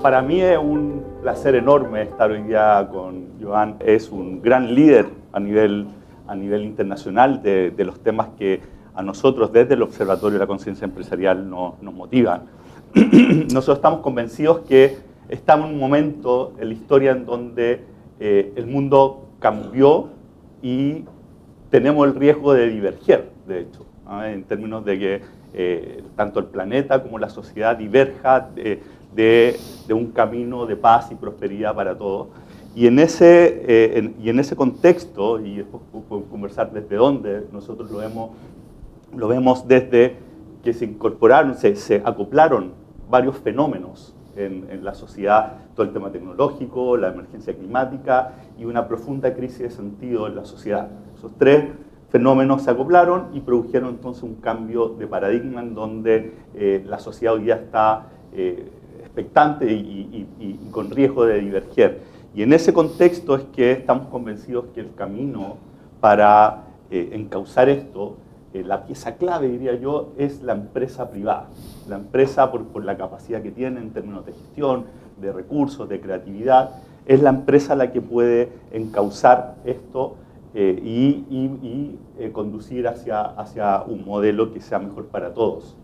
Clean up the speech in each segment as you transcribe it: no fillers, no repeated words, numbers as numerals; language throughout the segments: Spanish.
Para mí es un placer enorme estar hoy día con Joan. Es un gran líder a nivel internacional de los temas que a nosotros desde el Observatorio de la Conciencia Empresarial nos motivan. Nosotros estamos convencidos que estamos en un momento en la historia en donde el mundo cambió y tenemos el riesgo de diverger, de hecho, ¿no? En términos de que tanto el planeta como la sociedad diverja de un camino de paz y prosperidad para todos. Y en ese contexto, y después podemos conversar desde dónde, nosotros lo vemos desde que se incorporaron, se acoplaron varios fenómenos en la sociedad, todo el tema tecnológico, la emergencia climática y una profunda crisis de sentido en la sociedad. Esos tres fenómenos se acoplaron y produjeron entonces un cambio de paradigma en donde la sociedad hoy día está expectante y con riesgo de diverger. Y en ese contexto es que estamos convencidos que el camino para encauzar esto, la pieza clave, diría yo, es la empresa privada. La empresa, por la capacidad que tiene en términos de gestión, de recursos, de creatividad, es la empresa la que puede encauzar esto y conducir hacia un modelo que sea mejor para todos.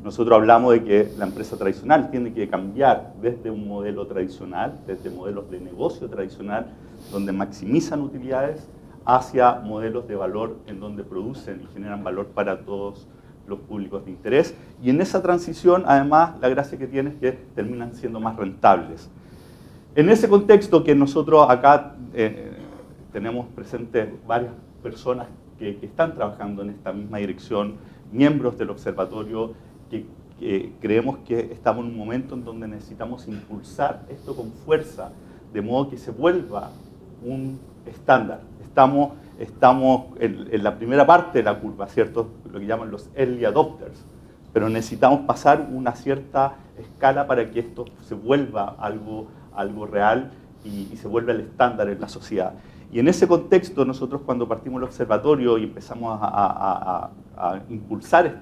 Nosotros hablamos de que la empresa tradicional tiene que cambiar desde un modelo tradicional, desde modelos de negocio tradicional, donde maximizan utilidades, hacia modelos de valor en donde producen y generan valor para todos los públicos de interés. Y en esa transición, además, la gracia que tiene es que terminan siendo más rentables. En ese contexto que nosotros acá tenemos presentes varias personas que están trabajando en esta misma dirección, miembros del observatorio, que creemos que estamos en un momento en donde necesitamos impulsar esto con fuerza, de modo que se vuelva un estándar. Estamos en la primera parte de la curva, ¿cierto? Lo que llaman los early adopters, pero necesitamos pasar una cierta escala para que esto se vuelva algo real y se vuelva el estándar en la sociedad. Y en ese contexto, nosotros cuando partimos el observatorio y empezamos a impulsar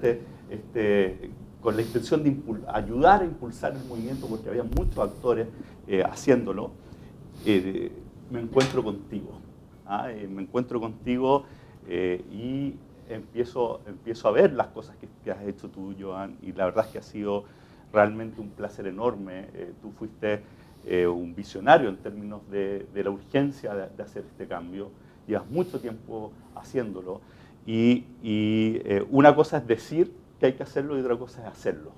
con la intención de ayudar a impulsar el movimiento, porque había muchos actores haciéndolo, me encuentro contigo. Me encuentro contigo y empiezo a ver las cosas que has hecho tú, Joan, y la verdad es que ha sido realmente un placer enorme. Tú fuiste un visionario en términos de la urgencia de hacer este cambio. Llevas mucho tiempo haciéndolo y una cosa es decir que hay que hacerlo y otra cosa es hacerlo.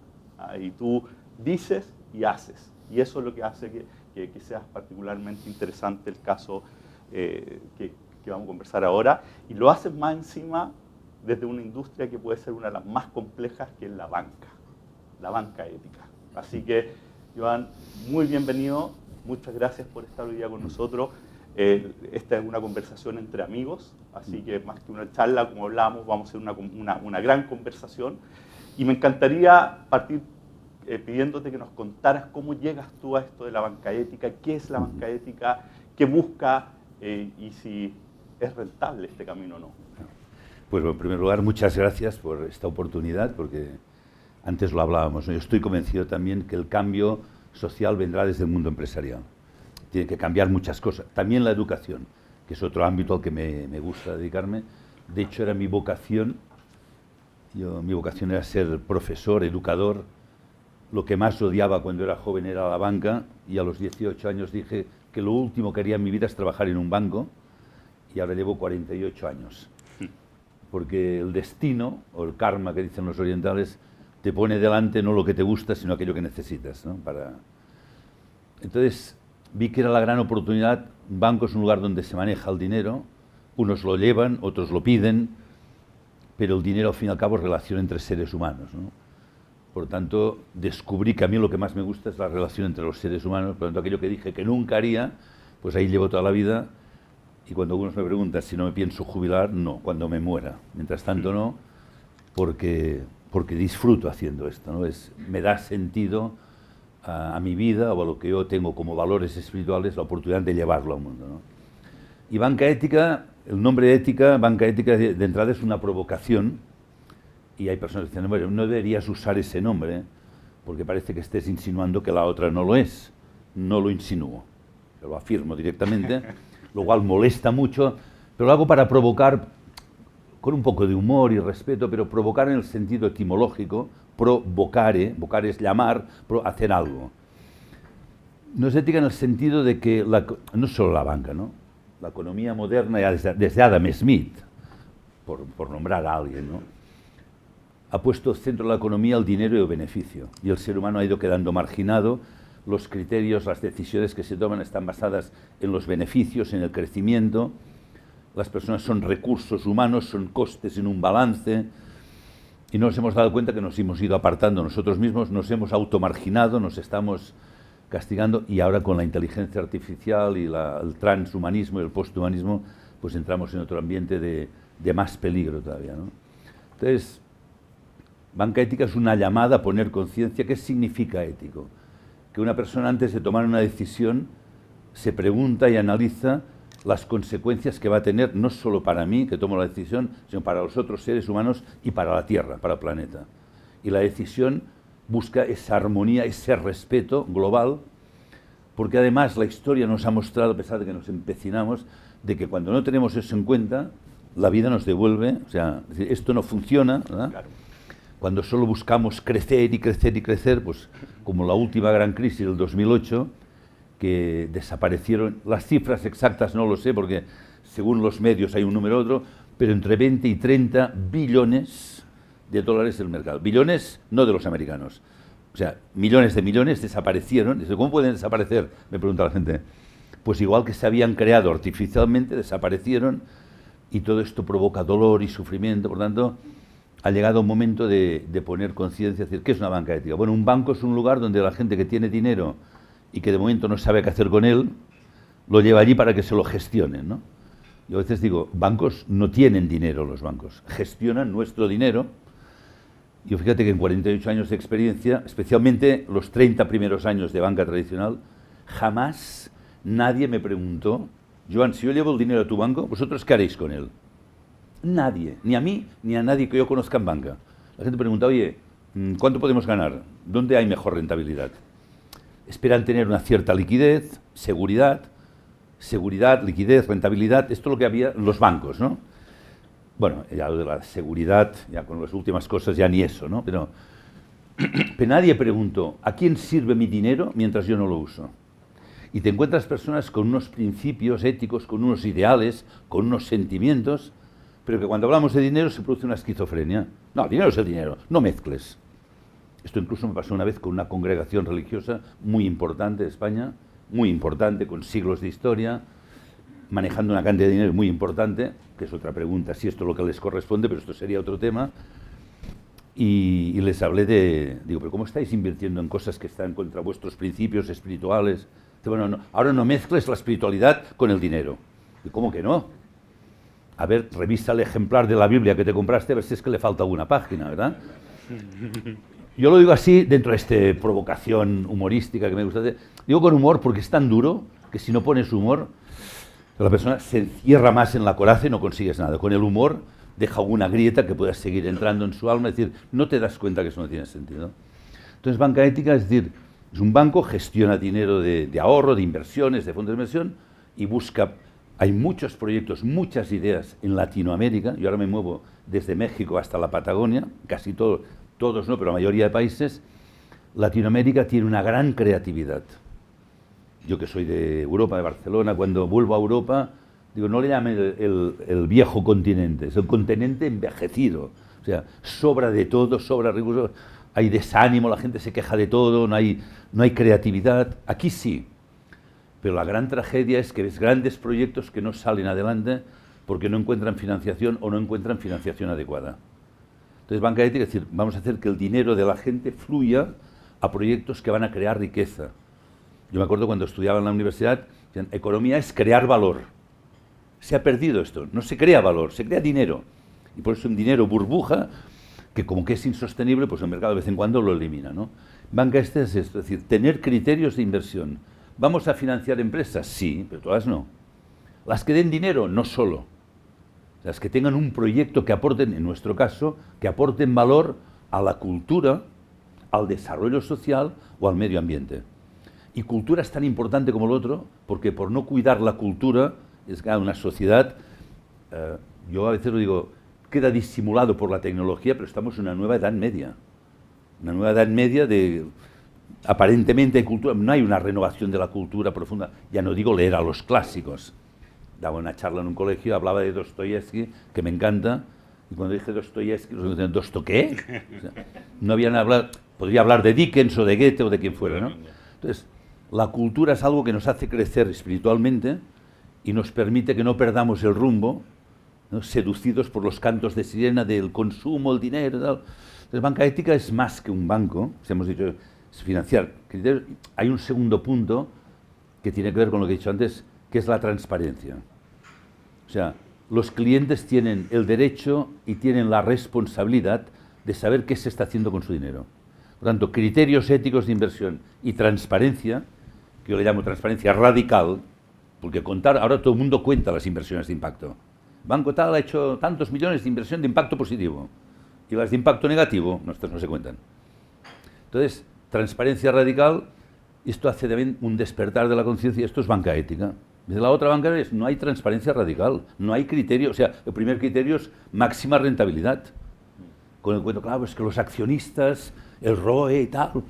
Y tú dices y haces, y eso es lo que hace que sea particularmente interesante el caso que vamos a conversar ahora, y lo haces más encima desde una industria que puede ser una de las más complejas, que es la banca ética. Así que, Joan, muy bienvenido, muchas gracias por estar hoy día con nosotros. Esta es una conversación entre amigos, así que más que una charla, como hablábamos, vamos a hacer una gran conversación, y me encantaría partir pidiéndote que nos contaras cómo llegas tú a esto de la banca ética, qué es la banca ética, qué busca, y si es rentable este camino o no. Pues en primer lugar, muchas gracias por esta oportunidad, porque antes lo hablábamos, ¿no? Yo estoy convencido también que el cambio social vendrá desde el mundo empresarial. Tiene que cambiar muchas cosas. También la educación, que es otro ámbito al que me gusta dedicarme. De hecho, era mi vocación. Mi vocación era ser profesor, educador. Lo que más odiaba cuando era joven era la banca, y a los 18 años dije que lo último que haría en mi vida es trabajar en un banco, y ahora llevo 48 años. Porque el destino, o el karma que dicen los orientales, te pone delante no lo que te gusta, sino aquello que necesitas, ¿no? Entonces vi que era la gran oportunidad. Un banco es un lugar donde se maneja el dinero, unos lo llevan, otros lo piden, pero el dinero al fin y al cabo es relación entre seres humanos, ¿no? Por tanto, descubrí que a mí lo que más me gusta es la relación entre los seres humanos. Por tanto, aquello que dije que nunca haría, pues ahí llevo toda la vida. Y cuando algunos me preguntan si no me pienso jubilar, no, cuando me muera. Mientras tanto no, porque disfruto haciendo esto, ¿no? Me da sentido a mi vida, o a lo que yo tengo como valores espirituales, la oportunidad de llevarlo al mundo, ¿no? Y banca ética, el nombre de ética, banca ética de entrada es una provocación. Y hay personas que dicen, bueno, no deberías usar ese nombre, porque parece que estés insinuando que la otra no lo es. no lo insinúo, lo afirmo directamente, lo cual molesta mucho, pero lo hago para provocar, con un poco de humor y respeto, pero provocar en el sentido etimológico, provocare, vocare es llamar, hacer algo. No es ética en el sentido de que, no solo la banca, ¿no? La economía moderna, ya desde Adam Smith, por nombrar a alguien, ¿no? Ha puesto centro de la economía el dinero y el beneficio, y el ser humano ha ido quedando marginado. Los criterios, las decisiones que se toman están basadas en los beneficios, en el crecimiento. Las personas son recursos humanos, son costes en un balance, y no nos hemos dado cuenta que nos hemos ido apartando nosotros mismos, nos hemos automarginado, nos estamos castigando, y ahora con la inteligencia artificial y el transhumanismo y el posthumanismo, pues entramos en otro ambiente de más peligro todavía, ¿no? Entonces, banca ética es una llamada a poner conciencia. ¿Qué significa ético? Que una persona, antes de tomar una decisión, se pregunta y analiza las consecuencias que va a tener, no solo para mí, que tomo la decisión, sino para los otros seres humanos y para la Tierra, para el planeta. Y la decisión busca esa armonía, ese respeto global, porque además la historia nos ha mostrado, a pesar de que nos empecinamos, de que cuando no tenemos eso en cuenta, la vida nos devuelve, o sea, esto no funciona, ¿verdad? Claro. Cuando solo buscamos crecer y crecer y crecer, pues como la última gran crisis del 2008, que desaparecieron, las cifras exactas no lo sé, porque según los medios hay un número u otro, pero entre 20 y 30 billones de dólares del mercado. Billones no de los americanos. O sea, millones de millones desaparecieron. ¿Cómo pueden desaparecer? Me pregunta la gente. Pues igual que se habían creado artificialmente, desaparecieron, y todo esto provoca dolor y sufrimiento. Por tanto, ha llegado un momento de poner conciencia, decir, ¿qué es una banca ética? Bueno, un banco es un lugar donde la gente que tiene dinero y que de momento no sabe qué hacer con él, lo lleva allí para que se lo gestionen, ¿no? Yo a veces digo, bancos no tienen dinero, los bancos gestionan nuestro dinero. Yo fíjate que en 48 años de experiencia, especialmente los 30 primeros años de banca tradicional, jamás nadie me preguntó, Joan, si yo llevo el dinero a tu banco, ¿vosotros qué haréis con él? Nadie, ni a mí, ni a nadie que yo conozca en banca. La gente pregunta, oye, ¿cuánto podemos ganar? ¿Dónde hay mejor rentabilidad? Esperan tener una cierta liquidez, seguridad, liquidez, rentabilidad. Esto es lo que había en los bancos, ¿no? Bueno, ya lo de la seguridad, ya con las últimas cosas ya ni eso, ¿no? Pero nadie preguntó, ¿a quién sirve mi dinero mientras yo no lo uso? Y te encuentras personas con unos principios éticos, con unos ideales, con unos sentimientos, pero que cuando hablamos de dinero se produce una esquizofrenia. No, el dinero es el dinero, no mezcles. Esto incluso me pasó una vez con una congregación religiosa muy importante de España, muy importante, con siglos de historia, manejando una cantidad de dinero muy importante, que es otra pregunta, si esto es lo que les corresponde, pero esto sería otro tema. Y les hablé digo, pero ¿cómo estáis invirtiendo en cosas que están contra vuestros principios espirituales? Bueno, no, ahora no mezcles la espiritualidad con el dinero. ¿Y cómo que no? A ver, revisa el ejemplar de la Biblia que te compraste, a ver si es que le falta alguna página, ¿verdad? Yo lo digo así, dentro de esta provocación humorística que me gusta hacer. Digo con humor porque es tan duro que si no pones humor, la persona se encierra más en la coraza y no consigues nada. Con el humor deja una grieta que puedas seguir entrando en su alma, es decir, no te das cuenta que eso no tiene sentido. Entonces, banca ética, es decir, es un banco, gestiona dinero de ahorro, de inversiones, de fondos de inversión, y busca, hay muchos proyectos, muchas ideas en Latinoamérica. Yo ahora me muevo desde México hasta la Patagonia, casi todos no, pero la mayoría de países. Latinoamérica tiene una gran creatividad. Yo que soy de Europa, de Barcelona, cuando vuelvo a Europa, digo, no le llamen el viejo continente, es el continente envejecido. O sea, sobra de todo, sobra recursos, hay desánimo, la gente se queja de todo, no hay creatividad. Aquí sí, pero la gran tragedia es que ves grandes proyectos que no salen adelante porque no encuentran financiación o no encuentran financiación adecuada. Entonces, banca ética es decir, vamos a hacer que el dinero de la gente fluya a proyectos que van a crear riqueza. Yo me acuerdo cuando estudiaba en la universidad, decían, economía es crear valor. Se ha perdido esto, no se crea valor, se crea dinero. Y por eso un dinero burbuja, que como que es insostenible, pues el mercado de vez en cuando lo elimina, ¿no? Banca es esto, es decir, tener criterios de inversión. ¿Vamos a financiar empresas? Sí, pero todas no. Las que den dinero, no solo. Las que tengan un proyecto que aporten, en nuestro caso, que aporten valor a la cultura, al desarrollo social o al medio ambiente. Y cultura es tan importante como el otro, porque por no cuidar la cultura, es que una sociedad, yo a veces lo digo, queda disimulado por la tecnología, pero estamos en una nueva edad media. Una nueva edad media de, aparentemente, cultura. No hay una renovación de la cultura profunda. Ya no digo leer a los clásicos. Daba una charla en un colegio, hablaba de Dostoyevsky, que me encanta, y cuando dije Dostoyevsky, los decían, ¿Dosto qué? O sea, no habían hablado, podría hablar de Dickens o de Goethe o de quien fuera, ¿no? Entonces, la cultura es algo que nos hace crecer espiritualmente y nos permite que no perdamos el rumbo, ¿no? Seducidos por los cantos de sirena del consumo, el dinero, tal. Entonces, banca ética es más que un banco, si hemos dicho, es financiar. Hay un segundo punto que tiene que ver con lo que he dicho antes, que es la transparencia. O sea, los clientes tienen el derecho y tienen la responsabilidad de saber qué se está haciendo con su dinero. Por tanto, criterios éticos de inversión y transparencia, que yo le llamo transparencia radical, porque ahora todo el mundo cuenta las inversiones de impacto. Banco tal ha hecho tantos millones de inversión de impacto positivo y las de impacto negativo, estas no se cuentan. Entonces, transparencia radical, esto hace también un despertar de la conciencia, esto es banca ética. De la otra banca no hay transparencia radical, no hay criterio, o sea, el primer criterio es máxima rentabilidad. Con el cuento, claro, es que los accionistas, el ROE y tal.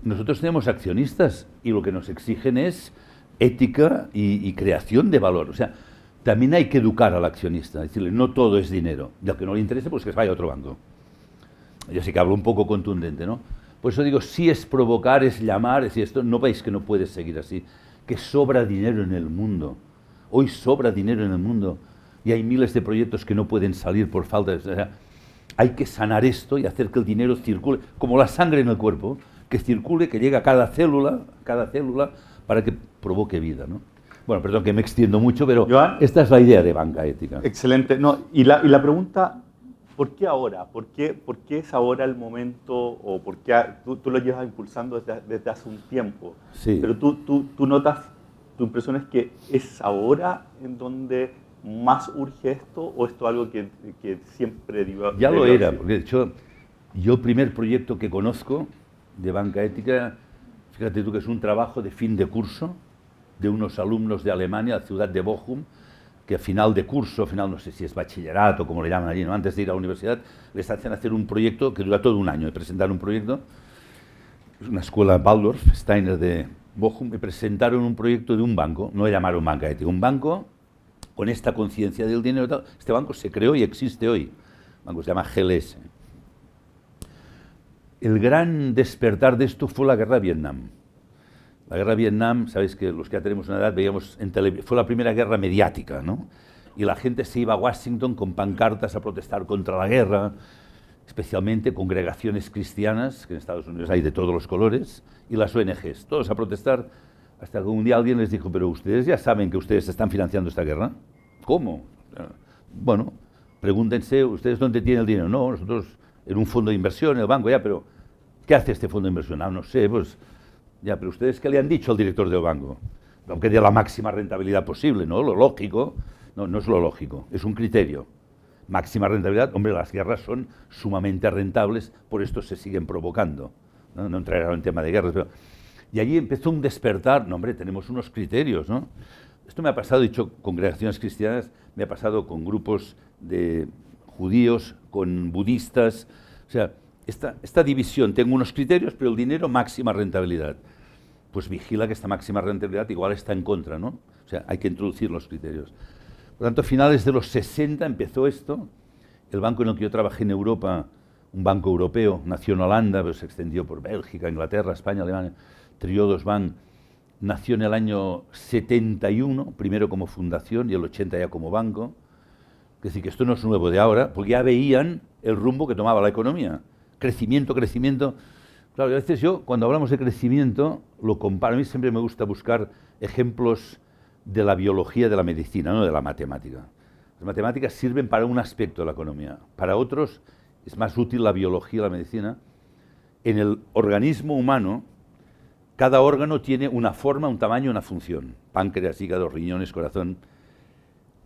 Nosotros tenemos accionistas y lo que nos exigen es ética y creación de valor. O sea, también hay que educar al accionista, decirle, no todo es dinero. Y al que no le interese, pues que se vaya a otro banco. Yo sé que hablo un poco contundente, ¿no? Por eso digo, sí es provocar, es llamar, es decir, esto no veis que no puede seguir así, que sobra dinero en el mundo. Hoy sobra dinero en el mundo y hay miles de proyectos que no pueden salir por falta de... O sea, hay que sanar esto y hacer que el dinero circule, como la sangre en el cuerpo, que circule, que llegue a cada célula para que provoque vida, ¿no? Bueno, perdón que me extiendo mucho, pero Joan, esta es la idea de banca ética. Excelente. No, y la pregunta, ¿por qué ahora? ¿Por qué es ahora el momento? ¿O por qué tú lo llevas impulsando desde hace un tiempo? Sí. Pero tú notas, tu impresión es que es ahora en donde más urge esto, o esto es algo que siempre ya lo era, porque de hecho, yo el primer proyecto que conozco de banca ética, fíjate tú que es un trabajo de fin de curso de unos alumnos de Alemania, la ciudad de Bochum, que a final de curso, no sé si es bachillerato, como le llaman allí, ¿no? Antes de ir a la universidad, les hacen hacer un proyecto que dura todo un año, de presentar un proyecto. Es una escuela Waldorf, Steiner de Bochum, y presentaron un proyecto de un banco, no le llamaron banca ética, un banco con esta conciencia del dinero y tal. Este banco se creó y existe hoy. El banco se llama GLS. El gran despertar de esto fue la guerra de Vietnam. La guerra de Vietnam, sabéis que los que ya tenemos una edad veíamos en televisión, fue la primera guerra mediática, ¿no? Y la gente se iba a Washington con pancartas a protestar contra la guerra, especialmente congregaciones cristianas, que en Estados Unidos hay de todos los colores, y las ONGs, todos a protestar, hasta que un día alguien les dijo, pero ustedes ya saben que ustedes están financiando esta guerra. ¿Cómo? Bueno, pregúntense, ¿ustedes dónde tienen el dinero? No, nosotros en un fondo de inversión, en el banco, ya, pero ¿qué hace este fondo de inversión? Ah, no sé, pues... Ya, pero ¿ustedes qué le han dicho al director del banco? Aunque dé la máxima rentabilidad posible, ¿no? Lo lógico, no es lo lógico, es un criterio. Máxima rentabilidad, hombre, las guerras son sumamente rentables, por esto se siguen provocando. No entraré en tema de guerras, pero... Y allí empezó un despertar, no, hombre, tenemos unos criterios, ¿no? Esto me ha pasado, he dicho, congregaciones cristianas, me ha pasado con grupos de judíos, con budistas, o sea... Esta división, tengo unos criterios, pero el dinero, máxima rentabilidad. Pues vigila que esta máxima rentabilidad igual está en contra, ¿no? O sea, hay que introducir los criterios. Por lo tanto, a finales de los 60 empezó esto. El banco en el que yo trabajé en Europa, un banco europeo, nació en Holanda, pero se extendió por Bélgica, Inglaterra, España, Alemania. Triodos Bank nació en el año 71, primero como fundación y el 80 ya como banco. Es decir, que esto no es nuevo de ahora, porque ya veían el rumbo que tomaba la economía. Crecimiento. Claro, a veces yo, cuando hablamos de crecimiento, lo comparo. A mí siempre me gusta buscar ejemplos de la biología, de la medicina, no de la matemática. Las matemáticas sirven para un aspecto de la economía. Para otros es más útil la biología, la medicina. En el organismo humano, cada órgano tiene una forma, un tamaño, una función. Páncreas, hígado, riñones, corazón.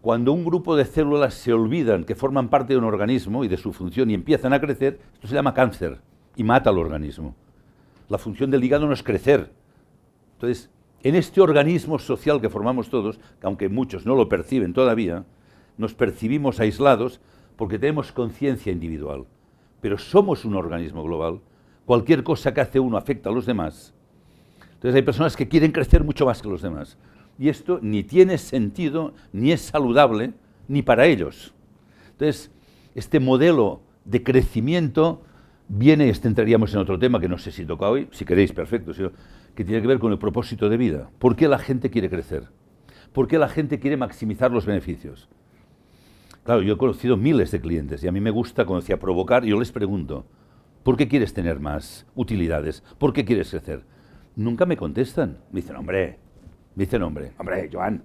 Cuando un grupo de células se olvidan que forman parte de un organismo y de su función y empiezan a crecer, esto se llama cáncer y mata al organismo. La función del hígado no es crecer, Entonces, en este organismo social que formamos todos, que aunque muchos no lo perciben todavía, nos percibimos aislados porque tenemos conciencia individual. Pero somos un organismo global. Cualquier cosa que hace uno afecta a los demás. Entonces hay personas que quieren crecer mucho más que los demás. Y esto ni tiene sentido, ni es saludable, ni para ellos. Entonces, este modelo de crecimiento viene, entraríamos en otro tema que no sé si toca hoy, si queréis, perfecto, sino que tiene que ver con el propósito de vida. ¿Por qué la gente quiere crecer? ¿Por qué la gente quiere maximizar los beneficios? Claro, yo he conocido miles de clientes y a mí me gusta, como decía, provocar, y yo les pregunto, ¿por qué quieres tener más utilidades? ¿Por qué quieres crecer? Nunca me contestan. Me dicen, hombre, Joan,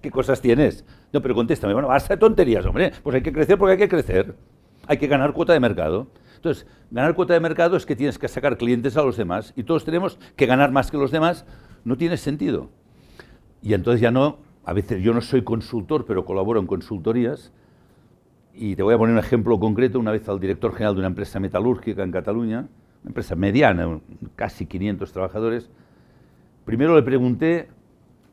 ¿qué cosas tienes? No, pero contéstame, bueno, basta de tonterías, hombre, pues hay que crecer porque hay que crecer. Hay que ganar cuota de mercado. Entonces, ganar cuota de mercado es que tienes que sacar clientes a los demás y todos tenemos que ganar más que los demás. No tiene sentido. Y entonces ya no, a veces yo no soy consultor, pero colaboro en consultorías. Y te voy a poner un ejemplo concreto. Una vez al director general de una empresa metalúrgica en Cataluña, una empresa mediana, casi 500 trabajadores, primero le pregunté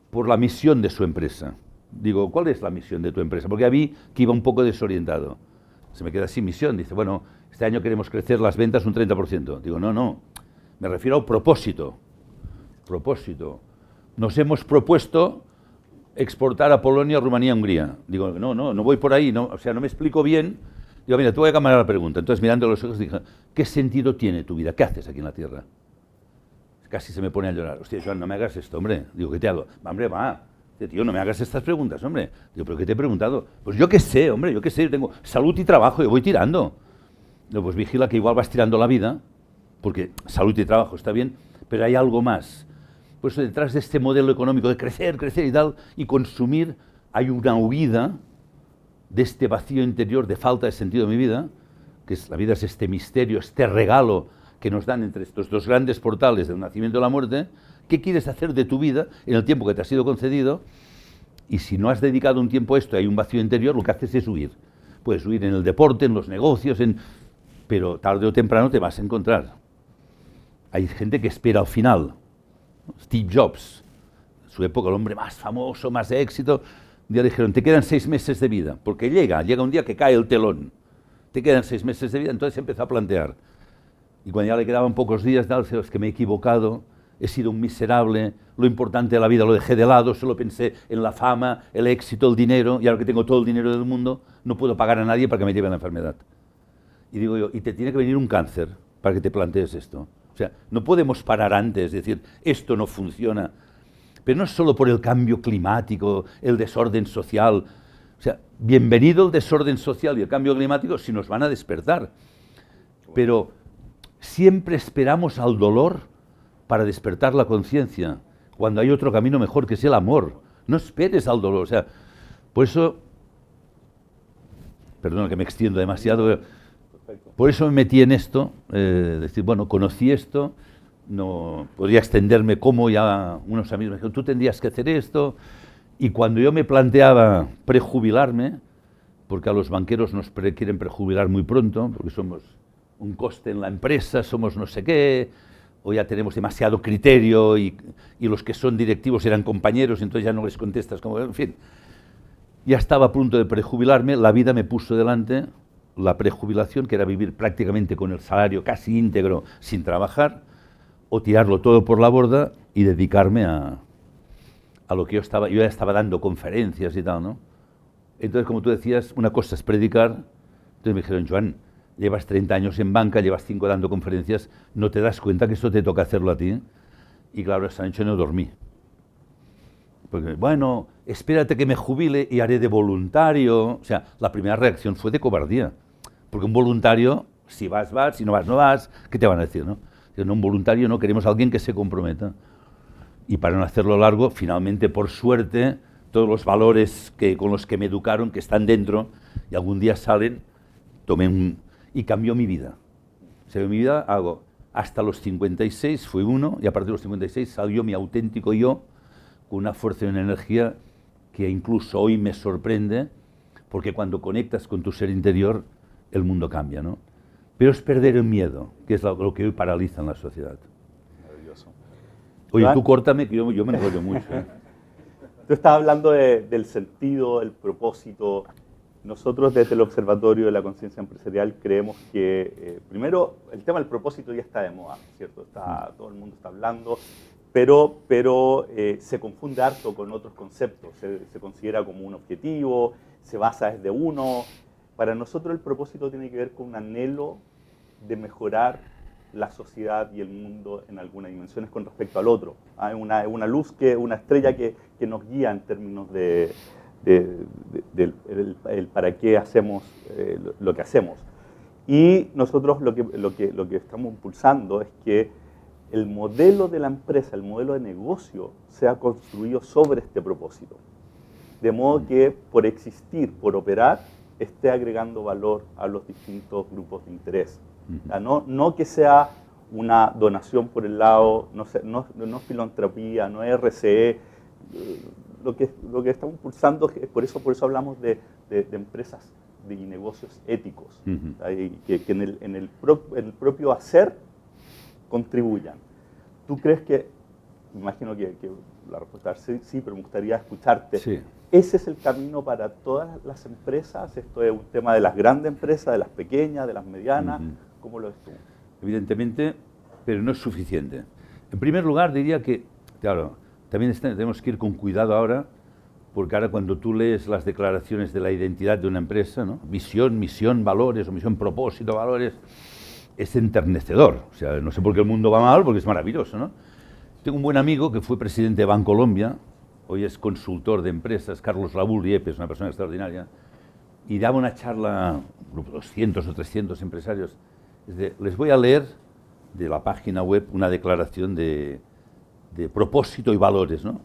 por la misión de su empresa. Digo, ¿cuál es la misión de tu empresa? Porque ya vi que iba un poco desorientado. Se me queda sin misión. Dice, bueno, este año queremos crecer las ventas un 30%. Digo, no, me refiero al propósito. Propósito. Nos hemos propuesto exportar a Polonia, Rumanía, Hungría. Digo, no voy por ahí, no, o sea, no me explico bien. Digo, mira, te voy a cambiar la pregunta. Entonces, mirando los ojos, dije, ¿qué sentido tiene tu vida? ¿Qué haces aquí en la Tierra? Casi se me pone a llorar. Hostia, Joan, no me hagas esto, hombre. Digo, ¿qué te hago? Hombre, va. Tío, no me hagas estas preguntas, hombre. Digo, ¿pero qué te he preguntado? Pues yo qué sé, hombre, yo qué sé. Yo tengo salud y trabajo, yo voy tirando. Digo, pues vigila que igual vas tirando la vida, porque salud y trabajo está bien, pero hay algo más. Por eso detrás de este modelo económico de crecer y tal, y consumir, hay una huida de este vacío interior de falta de sentido de mi vida, que es, la vida es este misterio, este regalo que nos dan entre estos dos grandes portales del nacimiento y la muerte. ¿Qué quieres hacer de tu vida en el tiempo que te ha sido concedido? Y si no has dedicado un tiempo a esto y hay un vacío interior, lo que haces es huir. Puedes huir en el deporte, en los negocios, pero tarde o temprano te vas a encontrar. Hay gente que espera al final. Steve Jobs, en su época el hombre más famoso, más de éxito, un día le dijeron, te quedan 6 meses de vida, porque llega un día que cae el telón. Te quedan 6 meses de vida, entonces empezó a plantear. Y cuando ya le quedaban pocos días, es que me he equivocado, he sido un miserable, lo importante de la vida lo dejé de lado, solo pensé en la fama, el éxito, el dinero, y ahora que tengo todo el dinero del mundo, no puedo pagar a nadie para que me lleve la enfermedad. Y digo yo, y te tiene que venir un cáncer para que te plantees esto. O sea, no podemos parar antes, es decir, esto no funciona. Pero no es solo por el cambio climático, el desorden social. O sea, bienvenido el desorden social y el cambio climático si nos van a despertar. Pero siempre esperamos al dolor para despertar la conciencia, cuando hay otro camino mejor que es el amor. No esperes al dolor. O sea, por eso, perdona que me extiendo demasiado, por eso me metí en esto, decir, bueno, conocí esto, no podría extenderme como ya unos amigos me dijeron, tú tendrías que hacer esto, y cuando yo me planteaba prejubilarme, porque a los banqueros nos quieren prejubilar muy pronto, porque somos un coste en la empresa, somos no sé qué, o ya tenemos demasiado criterio y los que son directivos eran compañeros, entonces ya no les contestas, como, en fin. Ya estaba a punto de prejubilarme, la vida me puso delante la prejubilación, que era vivir prácticamente con el salario casi íntegro sin trabajar, o tirarlo todo por la borda y dedicarme a lo que yo ya estaba dando conferencias y tal, ¿no? Entonces, como tú decías, una cosa es predicar, entonces me dijeron, Joan, llevas 30 años en banca, llevas 5 dando conferencias, ¿no te das cuenta que esto te toca hacerlo a ti? Y claro, esa noche no dormí. Porque, bueno, espérate que me jubile y haré de voluntario. O sea, la primera reacción fue de cobardía. Porque un voluntario, si vas, vas, si no vas, no vas, ¿qué te van a decir, no? Un voluntario no, queremos a alguien que se comprometa. Y para no hacerlo largo, finalmente, por suerte, todos los valores con los que me educaron, que están dentro, y algún día salen, y cambió mi vida. O sea, mi vida hasta los 56 fue uno, y a partir de los 56 salió mi auténtico yo, con una fuerza y una energía que incluso hoy me sorprende, porque cuando conectas con tu ser interior, el mundo cambia, ¿no? Pero es perder el miedo, que es lo que hoy paraliza en la sociedad. Maravilloso. Oye, Iván, tú córtame, que yo me enrollo mucho. tú estás hablando del sentido, el propósito. Nosotros desde el Observatorio de la Conciencia Empresarial creemos que, primero, el tema del propósito ya está de moda, ¿cierto? Todo el mundo está hablando, pero se confunde harto con otros conceptos. Se considera como un objetivo, se basa desde uno. Para nosotros el propósito tiene que ver con un anhelo de mejorar la sociedad y el mundo en algunas dimensiones con respecto al otro. Hay una luz, una estrella que nos guía en términos del para qué hacemos lo que hacemos. Y nosotros lo que estamos impulsando es que el modelo de la empresa, el modelo de negocio, sea construido sobre este propósito. De modo que por existir, por operar, esté agregando valor a los distintos grupos de interés. O sea, no que sea una donación por el lado, no filantropía, no RCE. Lo que estamos impulsando, por eso hablamos de empresas y negocios éticos, que en el propio hacer contribuyan. ¿Tú crees que, me imagino que la respuesta es sí, pero me gustaría escucharte, Sí. ¿ese es el camino para todas las empresas? ¿Esto es un tema de las grandes empresas, de las pequeñas, de las medianas? ¿Cómo lo ves tú? Evidentemente, pero no es suficiente. En primer lugar, diría que, claro, también tenemos que ir con cuidado ahora, porque ahora cuando tú lees las declaraciones de la identidad de una empresa, ¿no? Visión, misión, valores, o misión, propósito, valores, es enternecedor. O sea, no sé por qué el mundo va mal, porque es maravilloso, ¿no? Tengo un buen amigo que fue presidente de Bancolombia, hoy es consultor de empresas, Carlos Raúl Yepes, una persona extraordinaria, y daba una charla, un grupo de 200 o 300 empresarios. Les voy a leer de la página web una declaración de propósito y valores, ¿no?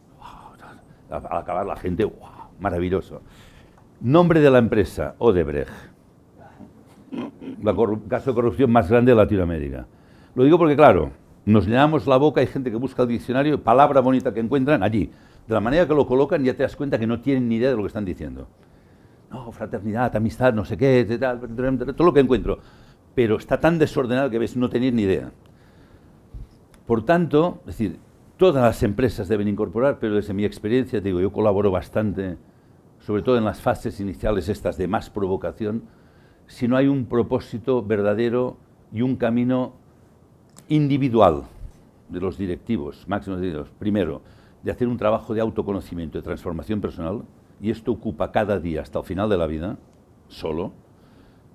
Al acabar la gente, ¡wow! Maravilloso. Nombre de la empresa, Odebrecht. Caso de corrupción más grande de Latinoamérica. Lo digo porque, claro, nos llenamos la boca, hay gente que busca el diccionario, palabra bonita que encuentran allí. De la manera que lo colocan ya te das cuenta que no tienen ni idea de lo que están diciendo. No, fraternidad, amistad, no sé qué, todo lo que encuentro. Pero está tan desordenado que ves no tener ni idea. Por tanto, es decir, todas las empresas deben incorporar, pero desde mi experiencia, digo, yo colaboro bastante, sobre todo en las fases iniciales estas de más provocación, si no hay un propósito verdadero y un camino individual de los directivos, máximos directivos, primero, de hacer un trabajo de autoconocimiento, de transformación personal, y esto ocupa cada día hasta el final de la vida, solo.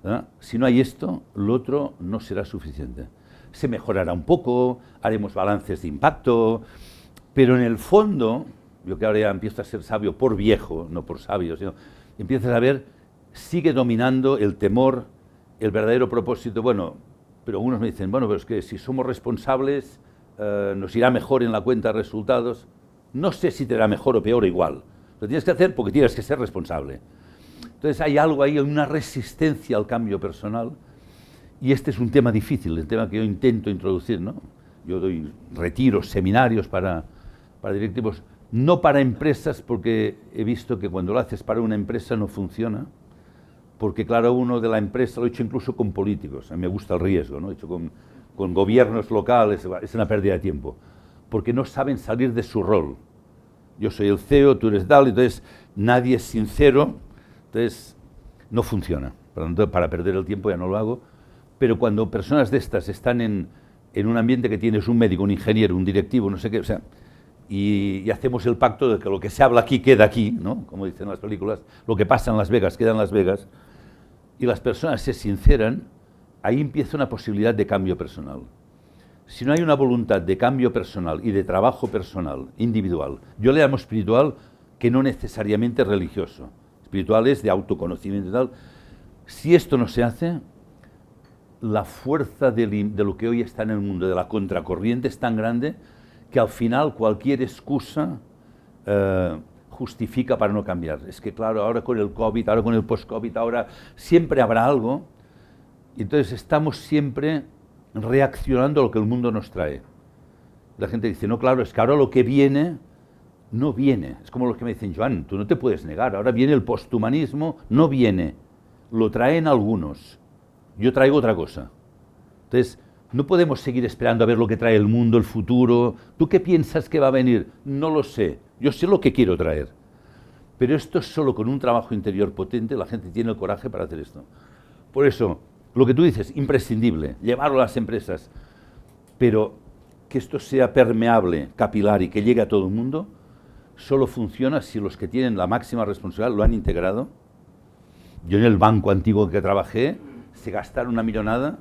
¿Verdad? Si no hay esto, lo otro no será suficiente. Se mejorará un poco, haremos balances de impacto, pero en el fondo, yo que ahora ya empiezo a ser sabio por viejo, no por sabio, sino empiezas a ver, sigue dominando el temor, el verdadero propósito. Bueno, pero unos me dicen, bueno, pero es que si somos responsables, nos irá mejor en la cuenta de resultados. No sé si te irá mejor o peor o igual. Lo tienes que hacer porque tienes que ser responsable. Entonces hay algo ahí, una resistencia al cambio personal, y este es un tema difícil, el tema que yo intento introducir, ¿no? Yo doy retiros, seminarios para directivos, no para empresas, porque he visto que cuando lo haces para una empresa no funciona, porque claro, uno de la empresa, lo he hecho incluso con políticos, a mí me gusta el riesgo, ¿no? Lo he hecho con gobiernos locales, es una pérdida de tiempo, porque no saben salir de su rol. Yo soy el CEO, tú eres tal, entonces nadie es sincero, entonces no funciona. Para perder el tiempo ya no lo hago, pero cuando personas de estas están en un ambiente que tienes un médico, un ingeniero, un directivo, no sé qué, o sea, y hacemos el pacto de que lo que se habla aquí queda aquí, ¿no? Como dicen las películas, lo que pasa en Las Vegas queda en Las Vegas, y las personas se sinceran, ahí empieza una posibilidad de cambio personal. Si no hay una voluntad de cambio personal y de trabajo personal, individual, yo le llamo espiritual, que no necesariamente religioso, espiritual es de autoconocimiento y tal. Si esto no se hace, la fuerza de lo que hoy está en el mundo, de la contracorriente, es tan grande que al final cualquier excusa justifica para no cambiar. Es que claro, ahora con el COVID, ahora con el post-COVID, ahora siempre habrá algo, y entonces estamos siempre reaccionando a lo que el mundo nos trae. La gente dice, no, claro, es que ahora lo que viene, no viene. Es como los que me dicen, Joan, tú no te puedes negar, ahora viene el posthumanismo, no viene. Lo traen algunos, yo traigo otra cosa. Entonces, No podemos seguir esperando a ver lo que trae el mundo, el futuro. ¿Tú qué piensas que va a venir? No lo sé. Yo sé lo que quiero traer. Pero esto es solo con un trabajo interior potente, la gente tiene el coraje para hacer esto. Por eso, lo que tú dices, imprescindible, llevarlo a las empresas, pero que esto sea permeable, capilar y que llegue a todo el mundo, solo funciona si los que tienen la máxima responsabilidad lo han integrado. Yo en el banco antiguo que trabajé, se gastaron una millonada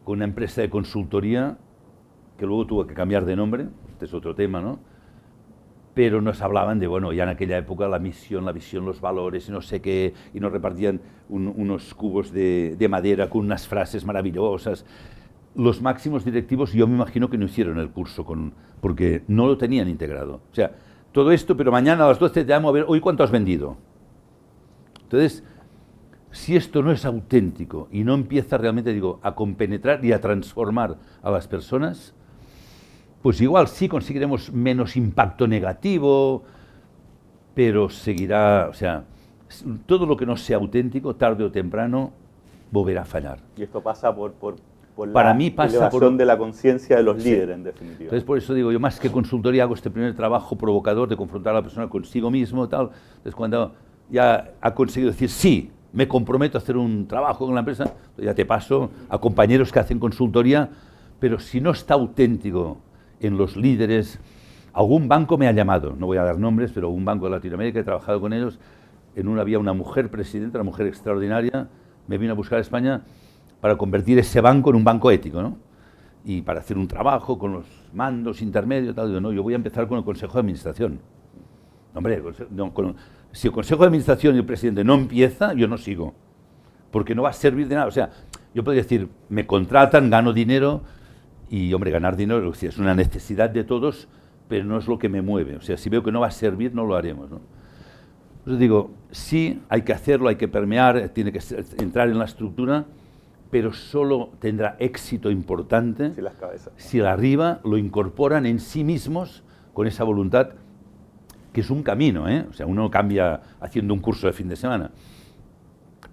con una empresa de consultoría que luego tuvo que cambiar de nombre, este es otro tema, ¿no? Pero nos hablaban de, bueno, ya en aquella época la misión, la visión, los valores y no sé qué, y nos repartían unos cubos de madera con unas frases maravillosas. Los máximos directivos yo me imagino que no hicieron el curso porque no lo tenían integrado. O sea, todo esto, pero mañana a las 12 te llamo a ver, hoy ¿cuánto has vendido? Entonces, si esto no es auténtico y no empieza realmente, digo, a compenetrar y a transformar a las personas, pues igual sí conseguiremos menos impacto negativo, pero seguirá, o sea, todo lo que no sea auténtico, tarde o temprano, volverá a fallar. Y esto pasa por Para la mí pasa elevación de la conciencia de los líderes, en definitiva. Entonces, por eso digo, yo más que consultoría hago este primer trabajo provocador de confrontar a la persona consigo mismo, tal. Entonces, cuando ya ha conseguido decir, sí, me comprometo a hacer un trabajo con la empresa, ya te paso a compañeros que hacen consultoría, pero si no está auténtico en los líderes, algún banco me ha llamado, no voy a dar nombres, pero un banco de Latinoamérica, he trabajado con ellos, había una mujer presidenta, una mujer extraordinaria, me vino a buscar a España para convertir ese banco en un banco ético, ¿no? Y para hacer un trabajo con los mandos intermedios, tal, digo, no, yo voy a empezar con el Consejo de Administración. Hombre, si el Consejo de Administración y el presidente no empieza, yo no sigo, porque no va a servir de nada. O sea, yo podría decir, me contratan, gano dinero, y, hombre, ganar dinero es una necesidad de todos, pero no es lo que me mueve. O sea, si veo que no va a servir, no lo haremos, ¿no? Entonces digo, sí, hay que hacerlo, hay que permear, tiene que entrar en la estructura, pero solo tendrá éxito importante si la arriba lo incorporan en sí mismos con esa voluntad, que es un camino, ¿eh? O sea, uno cambia haciendo un curso de fin de semana.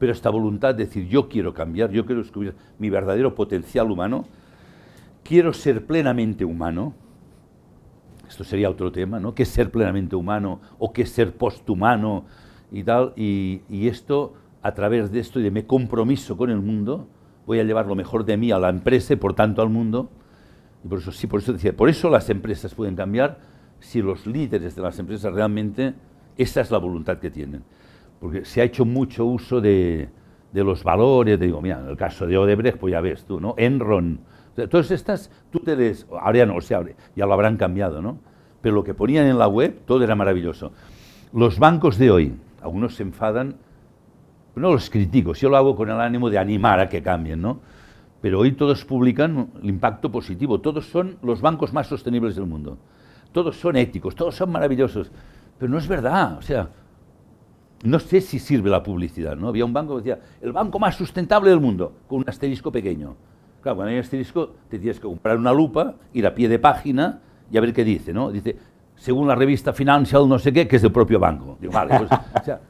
Pero esta voluntad de decir, yo quiero cambiar, yo quiero descubrir mi verdadero potencial humano, quiero ser plenamente humano. Esto sería otro tema, ¿no? ¿Qué es ser plenamente humano o qué es ser posthumano y tal? Y esto, a través de esto y de mi compromiso con el mundo, voy a llevar lo mejor de mí a la empresa y por tanto al mundo. Y por eso sí, por eso decía, por eso las empresas pueden cambiar si los líderes de las empresas realmente, esa es la voluntad que tienen. Porque se ha hecho mucho uso de los valores, digo, mira, en el caso de Odebrecht, pues ya ves tú, ¿no? Enron. Todas estas, tú te des, ahora ya no, o sea, ya lo habrán cambiado, ¿no? Pero lo que ponían en la web, todo era maravilloso. Los bancos de hoy, algunos se enfadan, no los critico, yo lo hago con el ánimo de animar a que cambien, ¿no? Pero hoy todos publican el impacto positivo, todos son los bancos más sostenibles del mundo, todos son éticos, todos son maravillosos, pero no es verdad, o sea, no sé si sirve la publicidad, ¿no? Había un banco que decía, el banco más sustentable del mundo, con un asterisco pequeño. Claro, cuando hay asterisco te tienes que comprar una lupa, ir a pie de página y a ver qué dice, ¿no? Dice, según la revista Financial no sé qué, que es del propio banco. Digo, vale, pues, o sea,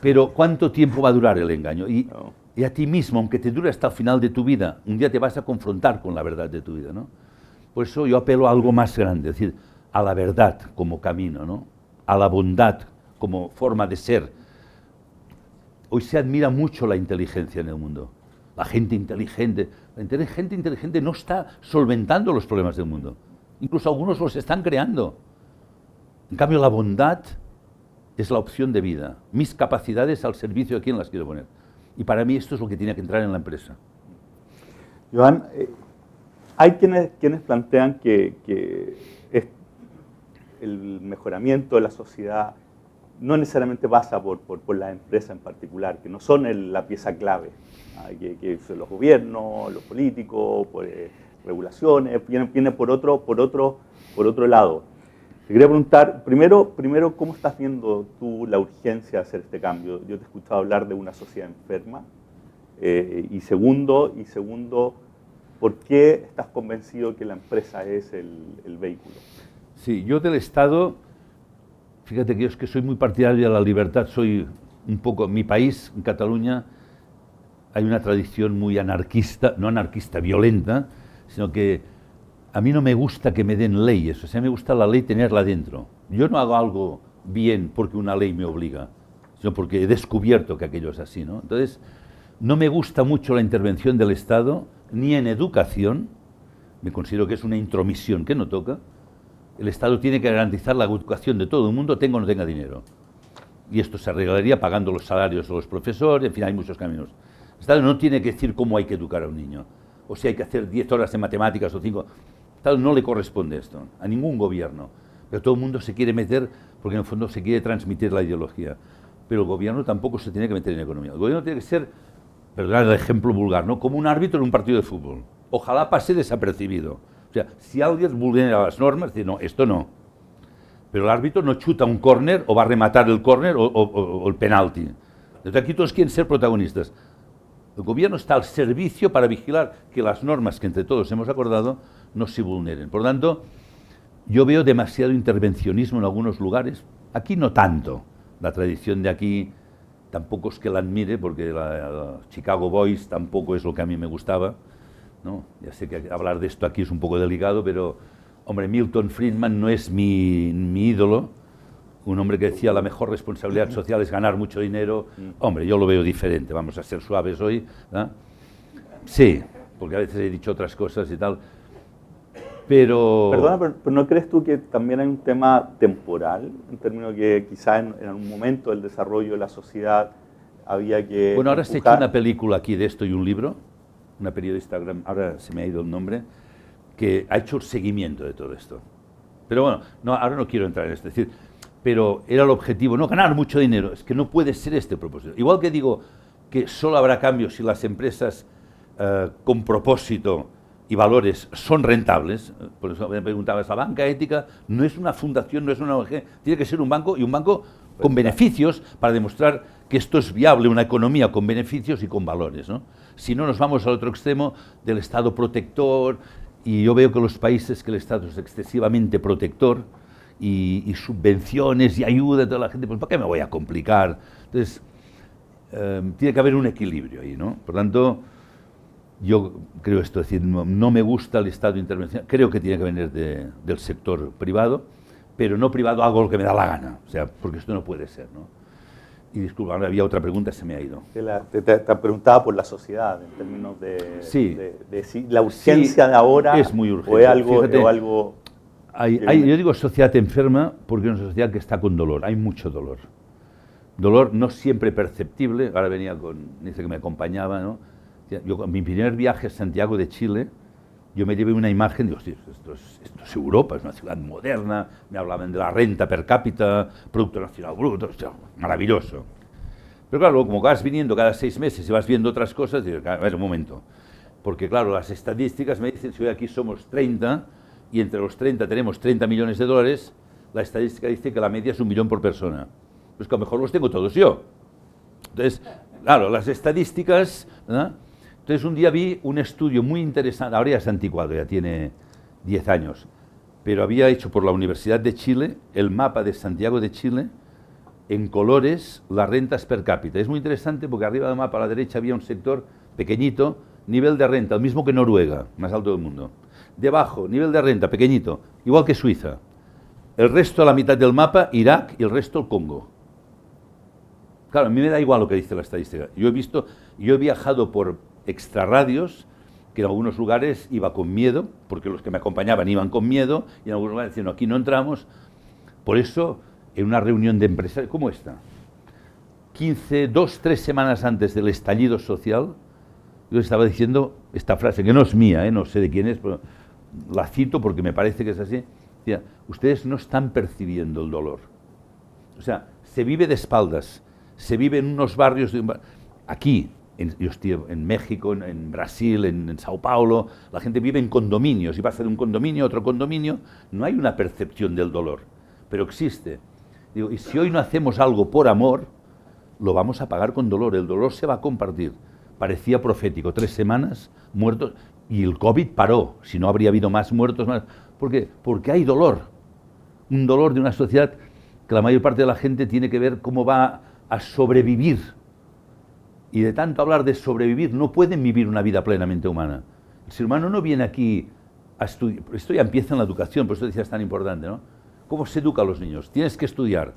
pero ¿cuánto tiempo va a durar el engaño? Y a ti mismo, aunque te dure hasta el final de tu vida, un día te vas a confrontar con la verdad de tu vida, ¿no? Por eso yo apelo a algo más grande, es decir, a la verdad como camino, ¿no? A la bondad como forma de ser. Hoy se admira mucho la inteligencia en el mundo. La gente inteligente no está solventando los problemas del mundo. Incluso algunos los están creando. En cambio, la bondad es la opción de vida. Mis capacidades al servicio de quién las quiero poner. Y para mí esto es lo que tiene que entrar en la empresa. Joan, hay quienes plantean que el mejoramiento de la sociedad no necesariamente pasa por la empresa en particular, que no son la pieza clave, que son los gobiernos, los políticos, regulaciones, viene por otro lado. Te quería preguntar, primero, ¿cómo estás viendo tú la urgencia de hacer este cambio? Yo te he escuchado hablar de una sociedad enferma. Y segundo, ¿por qué estás convencido que la empresa es el vehículo? Sí, yo del Estado, fíjate que yo es que soy muy partidario de la libertad, soy un poco, mi país, en Cataluña, hay una tradición muy anarquista, no anarquista, violenta, sino que a mí no me gusta que me den leyes, o sea, me gusta la ley tenerla dentro. Yo no hago algo bien porque una ley me obliga, sino porque he descubierto que aquello es así, ¿no? Entonces, no me gusta mucho la intervención del Estado, ni en educación, me considero que es una intromisión que no toca. El Estado tiene que garantizar la educación de todo el mundo, tenga o no tenga dinero. Y esto se arreglaría pagando los salarios de los profesores, en fin, hay muchos caminos. El Estado no tiene que decir cómo hay que educar a un niño, o si hay que hacer 10 horas de matemáticas o 5. Al Estado no le corresponde esto, a ningún gobierno. Pero todo el mundo se quiere meter, porque en el fondo se quiere transmitir la ideología. Pero el gobierno tampoco se tiene que meter en economía. El gobierno tiene que ser, perdonad el ejemplo vulgar, ¿no?, como un árbitro en un partido de fútbol. Ojalá pase desapercibido. O sea, si alguien vulnera las normas, dice, no, esto no. Pero el árbitro no chuta un córner o va a rematar el córner o el penalti. Entonces aquí todos quieren ser protagonistas. El gobierno está al servicio para vigilar que las normas que entre todos hemos acordado no se vulneren. Por lo tanto, yo veo demasiado intervencionismo en algunos lugares. Aquí no tanto. La tradición de aquí tampoco es que la admire, porque la Chicago Boys tampoco es lo que a mí me gustaba, ¿no? Ya sé que hablar de esto aquí es un poco delicado, pero, hombre, Milton Friedman no es mi ídolo. Un hombre que decía la mejor responsabilidad social es ganar mucho dinero. Hombre, yo lo veo diferente, vamos a ser suaves hoy, ¿no? Sí, porque a veces he dicho otras cosas y tal, pero... Perdona, pero ¿no crees tú que también hay un tema temporal, en términos que quizá en un momento del desarrollo de la sociedad había que... Bueno, ahora se ha hecho una película aquí de esto y un libro, una periodista, ahora se me ha ido el nombre, que ha hecho el seguimiento de todo esto. Pero bueno, no, ahora no quiero entrar en esto, es decir, pero era el objetivo, no ganar mucho dinero, es que no puede ser este propósito. Igual que digo que solo habrá cambios si las empresas con propósito y valores son rentables. Por eso me preguntabas, la banca ética no es una fundación, no es una ONG, tiene que ser un banco, y un banco con beneficios para demostrar que esto es viable, una economía con beneficios y con valores, ¿no? Si no, nos vamos al otro extremo del Estado protector, y yo veo que los países que el Estado es excesivamente protector, y subvenciones y ayuda a toda la gente, pues ¿para qué me voy a complicar? Entonces, tiene que haber un equilibrio ahí, ¿no? Por tanto, yo creo esto, es decir, no me gusta el Estado de intervención, creo que tiene que venir del sector privado, pero no privado hago lo que me da la gana, o sea, porque esto no puede ser, ¿no? Y disculpa, ahora había otra pregunta, se me ha ido. Te preguntaba por la sociedad, en términos de, sí. de si la urgencia de ahora es muy urgente. O es algo... Fíjate, o algo yo digo sociedad enferma porque es una sociedad que está con dolor, hay mucho dolor. Dolor no siempre perceptible, ahora dice que me acompañaba, ¿no? Yo, en mi primer viaje a Santiago de Chile, yo me llevé una imagen, digo, esto es Europa, es una ciudad moderna, me hablaban de la renta per cápita, Producto Nacional Bruto, maravilloso. Pero claro, como vas viniendo cada 6 meses y vas viendo otras cosas, digo, a ver, un momento, porque claro, las estadísticas me dicen, si hoy aquí somos 30, y entre los 30 tenemos 30 millones de dólares, la estadística dice que la media es 1 millón por persona. Pues que a lo mejor los tengo todos yo. Entonces, claro, las estadísticas, ¿no? Entonces un día vi un estudio muy interesante, ahora ya es anticuado, ya tiene 10 años, pero había hecho por la Universidad de Chile el mapa de Santiago de Chile en colores, las rentas per cápita. Es muy interesante porque arriba del mapa a la derecha había un sector pequeñito, nivel de renta, el mismo que Noruega, más alto del mundo. Debajo, nivel de renta, pequeñito, igual que Suiza. El resto a la mitad del mapa, Irak, y el resto el Congo. Claro, a mí me da igual lo que dice la estadística. Yo he viajado por extrarradios, que en algunos lugares iba con miedo, porque los que me acompañaban iban con miedo, y en algunos lugares decían, no, aquí no entramos. Por eso, en una reunión de empresarios, ¿cómo está? 2, 3 semanas antes del estallido social, yo estaba diciendo esta frase, que no es mía, no sé de quién es, pero la cito porque me parece que es así. Decía, ustedes no están percibiendo el dolor. O sea, se vive de espaldas, se vive en unos barrios, aquí, yo estoy en México, en Brasil, en Sao Paulo, la gente vive en condominios, y pasa de un condominio a otro condominio, no hay una percepción del dolor, pero existe. Digo, y si hoy no hacemos algo por amor, lo vamos a pagar con dolor, el dolor se va a compartir. Parecía profético, 3 semanas, muertos, y el COVID paró, si no habría habido más muertos, más. ¿Por qué? Porque hay dolor, un dolor de una sociedad que la mayor parte de la gente tiene que ver cómo va a sobrevivir. y de tanto hablar de sobrevivir, no pueden vivir una vida plenamente humana. El ser humano no viene aquí a estudiar. Esto ya empieza en la educación, por eso decía es tan importante, ¿no? ¿Cómo se educa a los niños? Tienes que estudiar.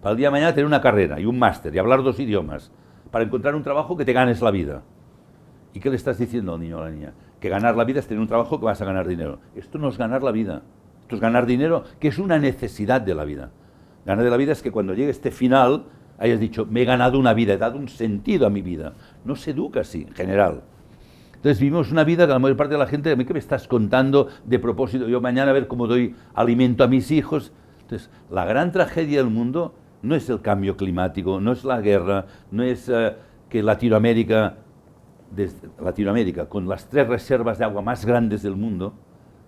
Para el día de mañana tener una carrera y un máster y hablar 2 idiomas. Para encontrar un trabajo que te ganes la vida. ¿Y qué le estás diciendo al niño o a la niña? Que ganar la vida es tener un trabajo que vas a ganar dinero. Esto no es ganar la vida. Esto es ganar dinero, que es una necesidad de la vida. Ganar de la vida es que cuando llegue este final hayas dicho, me he ganado una vida, he dado un sentido a mi vida. No se educa así, en general. Entonces vivimos una vida que la mayor parte de la gente, ¿a mí qué me estás contando de propósito? Yo mañana a ver cómo doy alimento a mis hijos. Entonces, la gran tragedia del mundo no es el cambio climático, no es la guerra, no es que Latinoamérica, con las 3 reservas de agua más grandes del mundo,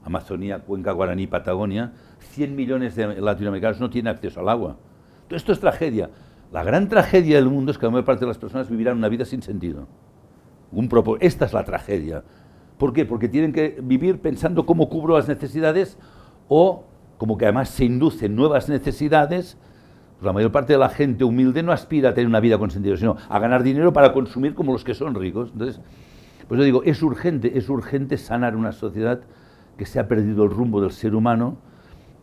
Amazonía, Cuenca Guaraní, Patagonia, 100 millones de latinoamericanos no tienen acceso al agua. Todo esto es tragedia. La gran tragedia del mundo es que la mayor parte de las personas vivirán una vida sin sentido. Esta es la tragedia. ¿Por qué? Porque tienen que vivir pensando cómo cubro las necesidades o, como que además se inducen nuevas necesidades, pues la mayor parte de la gente humilde no aspira a tener una vida con sentido, sino a ganar dinero para consumir como los que son ricos. Entonces, pues yo digo, es urgente sanar una sociedad que se ha perdido el rumbo del ser humano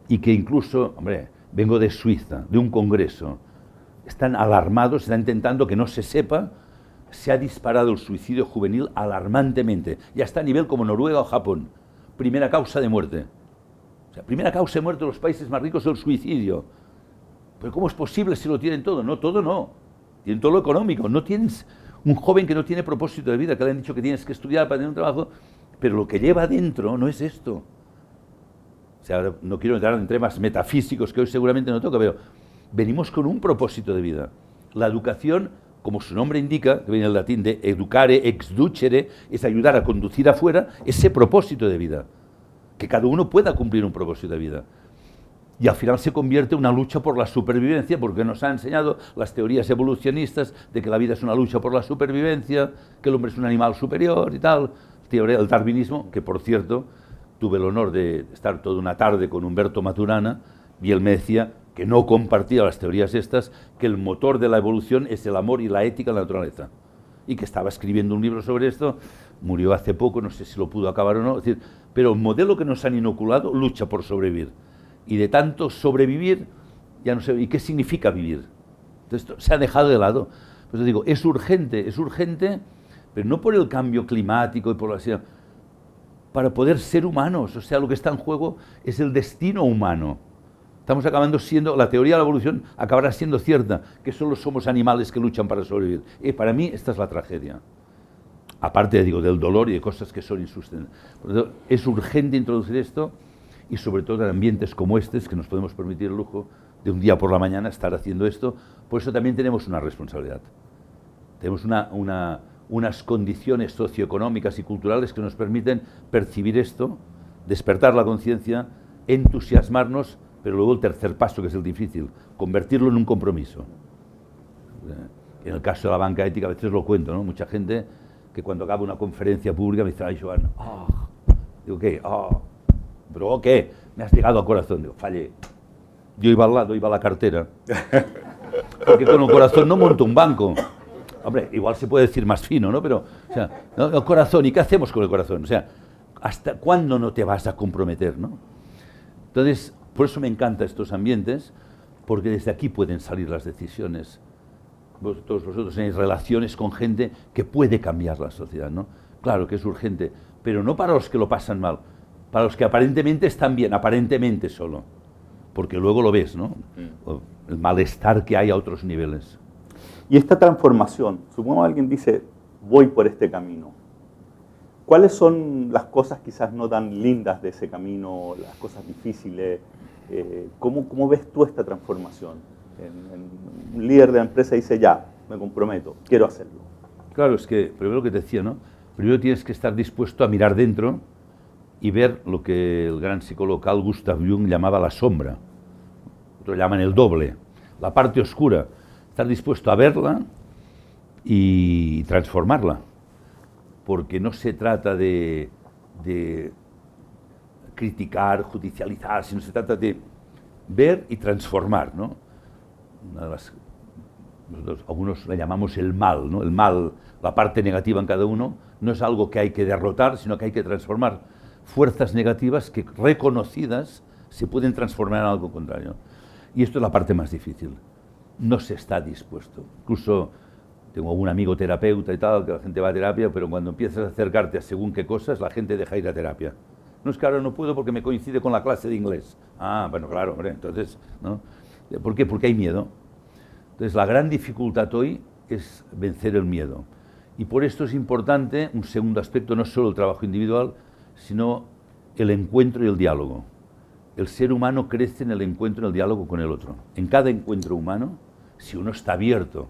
y que incluso, hombre, vengo de Suiza, de un congreso, están alarmados, están intentando que no se sepa. Se ha disparado el suicidio juvenil alarmantemente. Ya está a nivel como Noruega o Japón. Primera causa de muerte. O sea, primera causa de muerte de los países más ricos es el suicidio. Pero ¿cómo es posible si lo tienen todo? No, todo no. Tienen todo lo económico. No tienes un joven que no tiene propósito de vida, que le han dicho que tienes que estudiar para tener un trabajo, pero lo que lleva adentro no es esto. O sea, no quiero entrar en temas metafísicos que hoy seguramente no toca, pero venimos con un propósito de vida. La educación, como su nombre indica, que viene del latín de educare ex ducere, es ayudar a conducir afuera ese propósito de vida. Que cada uno pueda cumplir un propósito de vida. Y al final se convierte en una lucha por la supervivencia, porque nos han enseñado las teorías evolucionistas de que la vida es una lucha por la supervivencia, que el hombre es un animal superior y tal. Teoría del darwinismo, que por cierto, tuve el honor de estar toda una tarde con Humberto Maturana, y él me decía que no compartía las teorías estas, que el motor de la evolución es el amor y la ética en la naturaleza. Y que estaba escribiendo un libro sobre esto, murió hace poco, no sé si lo pudo acabar o no, es decir, pero el modelo que nos han inoculado lucha por sobrevivir. Y de tanto sobrevivir, ya no sé, ¿y qué significa vivir? Entonces, esto se ha dejado de lado. Pues digo, es urgente, pero no por el cambio climático y por la... para poder ser humanos. O sea, lo que está en juego es el destino humano. Estamos acabando siendo, la teoría de la evolución acabará siendo cierta, que solo somos animales que luchan para sobrevivir. Y para mí esta es la tragedia. Aparte, digo, del dolor y de cosas que son insustentables. Por eso es urgente introducir esto, y sobre todo en ambientes como este, que nos podemos permitir el lujo de un día por la mañana estar haciendo esto. Por eso también tenemos una responsabilidad. Tenemos unas condiciones socioeconómicas y culturales que nos permiten percibir esto, despertar la conciencia, entusiasmarnos, pero luego el tercer paso, que es el difícil, convertirlo en un compromiso. En el caso de la banca ética, a veces lo cuento, ¿no? Mucha gente que cuando acaba una conferencia pública me dice, ay, Joan, digo, ¿qué? ¿Pero qué? Me has llegado al corazón. Digo, fallé. Yo iba al lado, iba a la cartera. Porque con el corazón no monto un banco. Hombre, igual se puede decir más fino, ¿no? Pero, o sea, ¿no? El corazón, ¿y qué hacemos con el corazón? O sea, ¿hasta cuándo no te vas a comprometer, no? Entonces, por eso me encantan estos ambientes, porque desde aquí pueden salir las decisiones. Todos vosotros tenéis relaciones con gente que puede cambiar la sociedad, ¿no? Claro que es urgente, pero no para los que lo pasan mal, para los que aparentemente están bien, aparentemente solo, porque luego lo ves, ¿no? El malestar que hay a otros niveles. Y esta transformación, supongamos que alguien dice, voy por este camino. ¿Cuáles son las cosas quizás no tan lindas de ese camino, las cosas difíciles? ¿Cómo ves tú esta transformación? Un líder de la empresa dice, ya, me comprometo, quiero hacerlo. Claro, es que, primero que te decía, ¿no? Primero tienes que estar dispuesto a mirar dentro y ver lo que el gran psicólogo Carl Gustav Jung llamaba la sombra. Otros llaman el doble, la parte oscura. Estar dispuesto a verla y transformarla. Porque no se trata de criticar, judicializar, sino se trata de ver y transformar, ¿no? Una de las nosotros algunos le llamamos el mal, ¿no? El mal, la parte negativa en cada uno, no es algo que hay que derrotar, sino que hay que transformar fuerzas negativas que, reconocidas, se pueden transformar en algo contrario. Y esto es la parte más difícil. No se está dispuesto. Incluso tengo un amigo terapeuta y tal, que la gente va a terapia, pero cuando empiezas a acercarte a según qué cosas, la gente deja ir a terapia. No es que ahora no puedo porque me coincide con la clase de inglés. Ah, bueno, claro, hombre, entonces, ¿no? ¿Por qué? Porque hay miedo. Entonces, la gran dificultad hoy es vencer el miedo. Y por esto es importante un segundo aspecto, no solo el trabajo individual, sino el encuentro y el diálogo. El ser humano crece en el encuentro y el diálogo con el otro. En cada encuentro humano, si uno está abierto,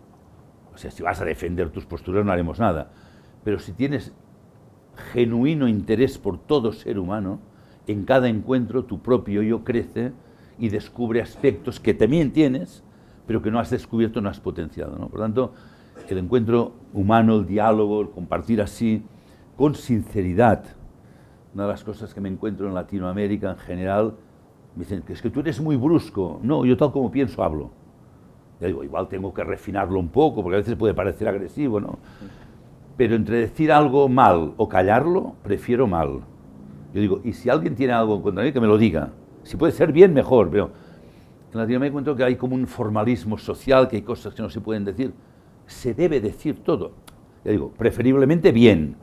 o sea, si vas a defender tus posturas no haremos nada, pero si tienes genuino interés por todo ser humano, en cada encuentro tu propio yo crece y descubre aspectos que también tienes, pero que no has descubierto, no has potenciado, ¿no? Por lo tanto, el encuentro humano, el diálogo, el compartir así, con sinceridad. Una de las cosas que me encuentro en Latinoamérica en general, me dicen que es que tú eres muy brusco. No, yo tal como pienso hablo. Ya digo, igual tengo que refinarlo un poco, porque a veces puede parecer agresivo, ¿no? Pero entre decir algo mal o callarlo, prefiero mal. Yo digo, y si alguien tiene algo contra mí, que me lo diga. Si puede ser bien, mejor, pero en Latinoamérica encuentro que hay como un formalismo social, que hay cosas que no se pueden decir. Se debe decir todo. Ya digo, preferiblemente bien,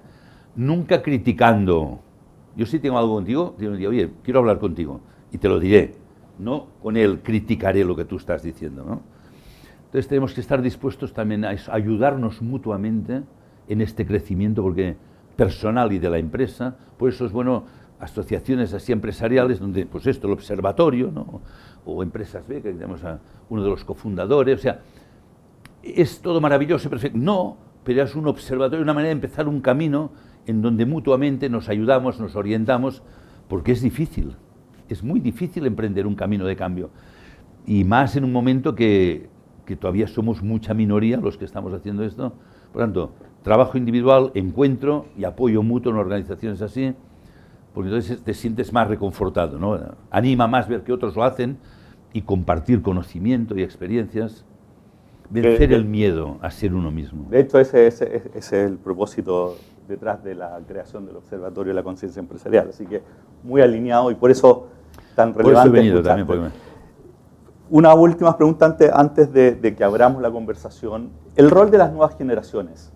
nunca criticando. Yo si tengo algo contigo, te digo, oye, quiero hablar contigo, y te lo diré. No con él criticaré lo que tú estás diciendo, ¿no? Entonces tenemos que estar dispuestos también a ayudarnos mutuamente en este crecimiento, porque personal y de la empresa. Por eso es bueno asociaciones así empresariales donde, pues esto, el observatorio, ¿no? O empresas B, que tenemos a uno de los cofundadores, o sea, es todo maravilloso y perfecto. No, pero es un observatorio, una manera de empezar un camino en donde mutuamente nos ayudamos, nos orientamos, porque es difícil, es muy difícil emprender un camino de cambio. Y más en un momento que todavía somos mucha minoría los que estamos haciendo esto. Por lo tanto, trabajo individual, encuentro y apoyo mutuo en organizaciones así, porque entonces te sientes más reconfortado, ¿no? Anima más ver que otros lo hacen y compartir conocimiento y experiencias, vencer el miedo a ser uno mismo. De hecho, ese es el propósito detrás de la creación del Observatorio de la Conciencia Empresarial, así que muy alineado y por eso tan relevante. Por eso he venido también. Una última pregunta antes de que abramos la conversación. El rol de las nuevas generaciones.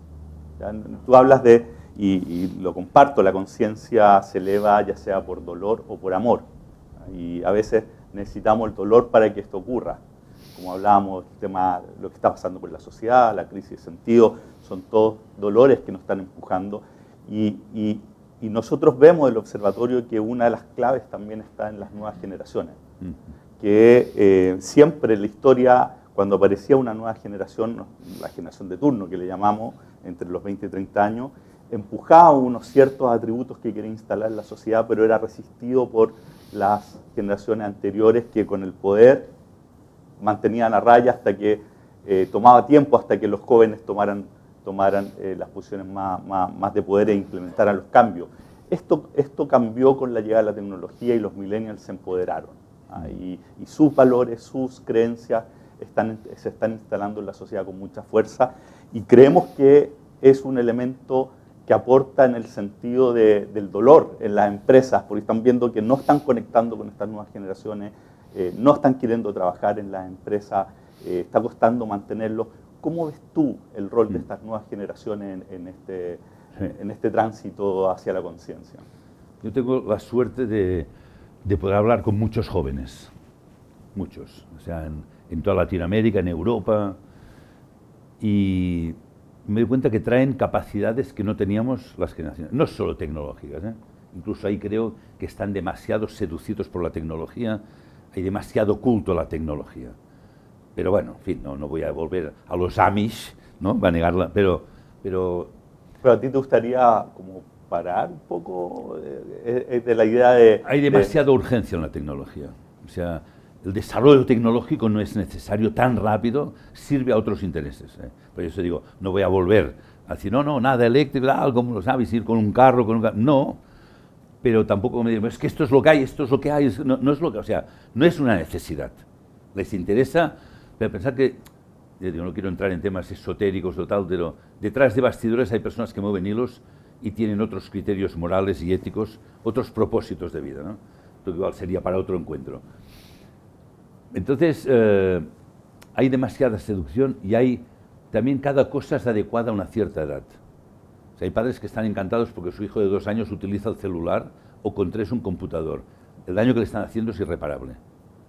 ¿Ya? Tú hablas de, y lo comparto, la conciencia se eleva ya sea por dolor o por amor. Y a veces necesitamos el dolor para que esto ocurra. Como hablábamos, el tema, lo que está pasando por la sociedad, la crisis de sentido, son todos dolores que nos están empujando. Y nosotros vemos en el observatorio que una de las claves también está en las nuevas generaciones. Que siempre en la historia, cuando aparecía una nueva generación, la generación de turno que le llamamos, entre los 20 y 30 años, empujaba unos ciertos atributos que quería instalar en la sociedad, pero era resistido por las generaciones anteriores que con el poder mantenían a raya hasta que tomaba tiempo, hasta que los jóvenes tomaran las posiciones más de poder e implementaran los cambios. Esto cambió con la llegada de la tecnología y los millennials se empoderaron. Y sus valores, sus creencias se están instalando en la sociedad con mucha fuerza y creemos que es un elemento que aporta en el sentido del dolor en las empresas, porque están viendo que no están conectando con estas nuevas generaciones, no están queriendo trabajar en las empresas, está costando mantenerlos. ¿Cómo ves tú el rol de estas nuevas generaciones en este tránsito hacia la conciencia? Yo tengo la suerte de poder hablar con muchos jóvenes, muchos, o sea, en toda Latinoamérica, en Europa, y me doy cuenta que traen capacidades que no teníamos las generaciones, no solo tecnológicas, incluso ahí creo que están demasiado seducidos por la tecnología, hay demasiado culto a la tecnología. Pero bueno, en fin, no voy a volver a los Amish, ¿no? Va a negarla, pero a ti te gustaría como parar un poco de la idea de... Hay demasiada urgencia en la tecnología. O sea, el desarrollo tecnológico no es necesario tan rápido, sirve a otros intereses. Por eso digo, no voy a volver a decir, no, nada eléctrico, como lo sabes, ir con un carro, no, pero tampoco me digo, es que esto es lo que hay, no es lo que, o sea, no es una necesidad. Les interesa pensar que Yo no quiero entrar en temas esotéricos o tal, pero detrás de bastidores hay personas que mueven hilos y tienen otros criterios morales y éticos, otros propósitos de vida, ¿no? Esto igual sería para otro encuentro. Entonces, hay demasiada seducción y hay también cada cosa es adecuada a una cierta edad. O sea, hay padres que están encantados porque su hijo de 2 años utiliza el celular o con 3 un computador. El daño que le están haciendo es irreparable.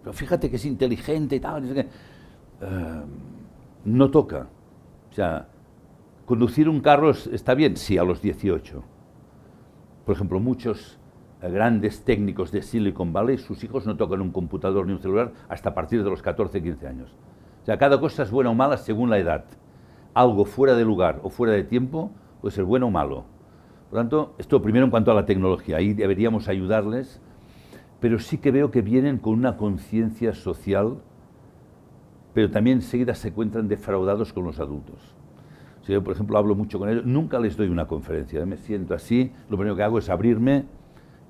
Pero fíjate que es inteligente y tal, no sé qué. No toca. O sea, conducir un carro está bien, sí, a los 18. Por ejemplo, muchos grandes técnicos de Silicon Valley, sus hijos no tocan un computador ni un celular hasta a partir de los 14, 15 años. O sea, cada cosa es buena o mala según la edad. Algo fuera de lugar o fuera de tiempo puede ser bueno o malo. Por lo tanto, esto primero en cuanto a la tecnología, ahí deberíamos ayudarles, pero sí que veo que vienen con una conciencia social, pero también enseguida se encuentran defraudados con los adultos. Si yo, por ejemplo, hablo mucho con ellos, nunca les doy una conferencia, me siento así, lo primero que hago es abrirme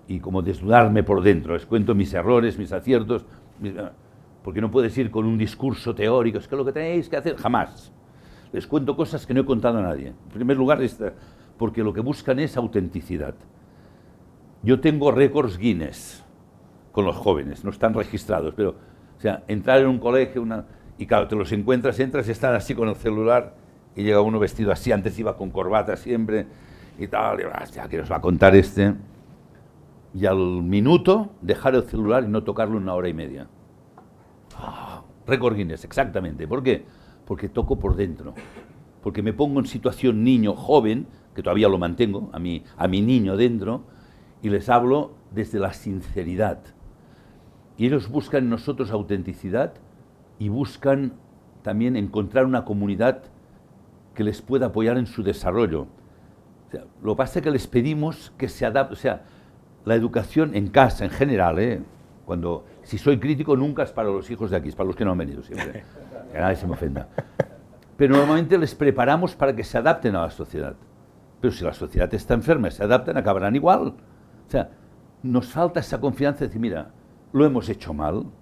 y como desnudarme por dentro, les cuento mis errores, mis aciertos, porque no puedes ir con un discurso teórico, es que lo que tenéis que hacer, jamás. Les cuento cosas que no he contado a nadie. En primer lugar, porque lo que buscan es autenticidad. Yo tengo récords Guinness con los jóvenes, no están registrados, pero, o sea, entrar en un colegio, y claro, te los encuentras, entras y están así con el celular, y llega uno vestido así, antes iba con corbata siempre, y tal, y ya que nos va a contar este. Y al minuto, dejar el celular y no tocarlo 1 hora y media. Récord Guinness, exactamente. ¿Por qué? Porque toco por dentro. Porque me pongo en situación niño, joven, que todavía lo mantengo, a mi niño dentro, y les hablo desde la sinceridad. Y ellos buscan en nosotros autenticidad y buscan también encontrar una comunidad que les pueda apoyar en su desarrollo. O sea, lo que pasa es que les pedimos que se adapten, o sea, la educación en casa en general, si soy crítico nunca es para los hijos de aquí, es para los que no han venido siempre, que nadie se me ofenda. Pero normalmente les preparamos para que se adapten a la sociedad. Pero si la sociedad está enferma y se adaptan, acabarán igual. O sea, nos falta esa confianza de decir, mira, lo hemos hecho mal. O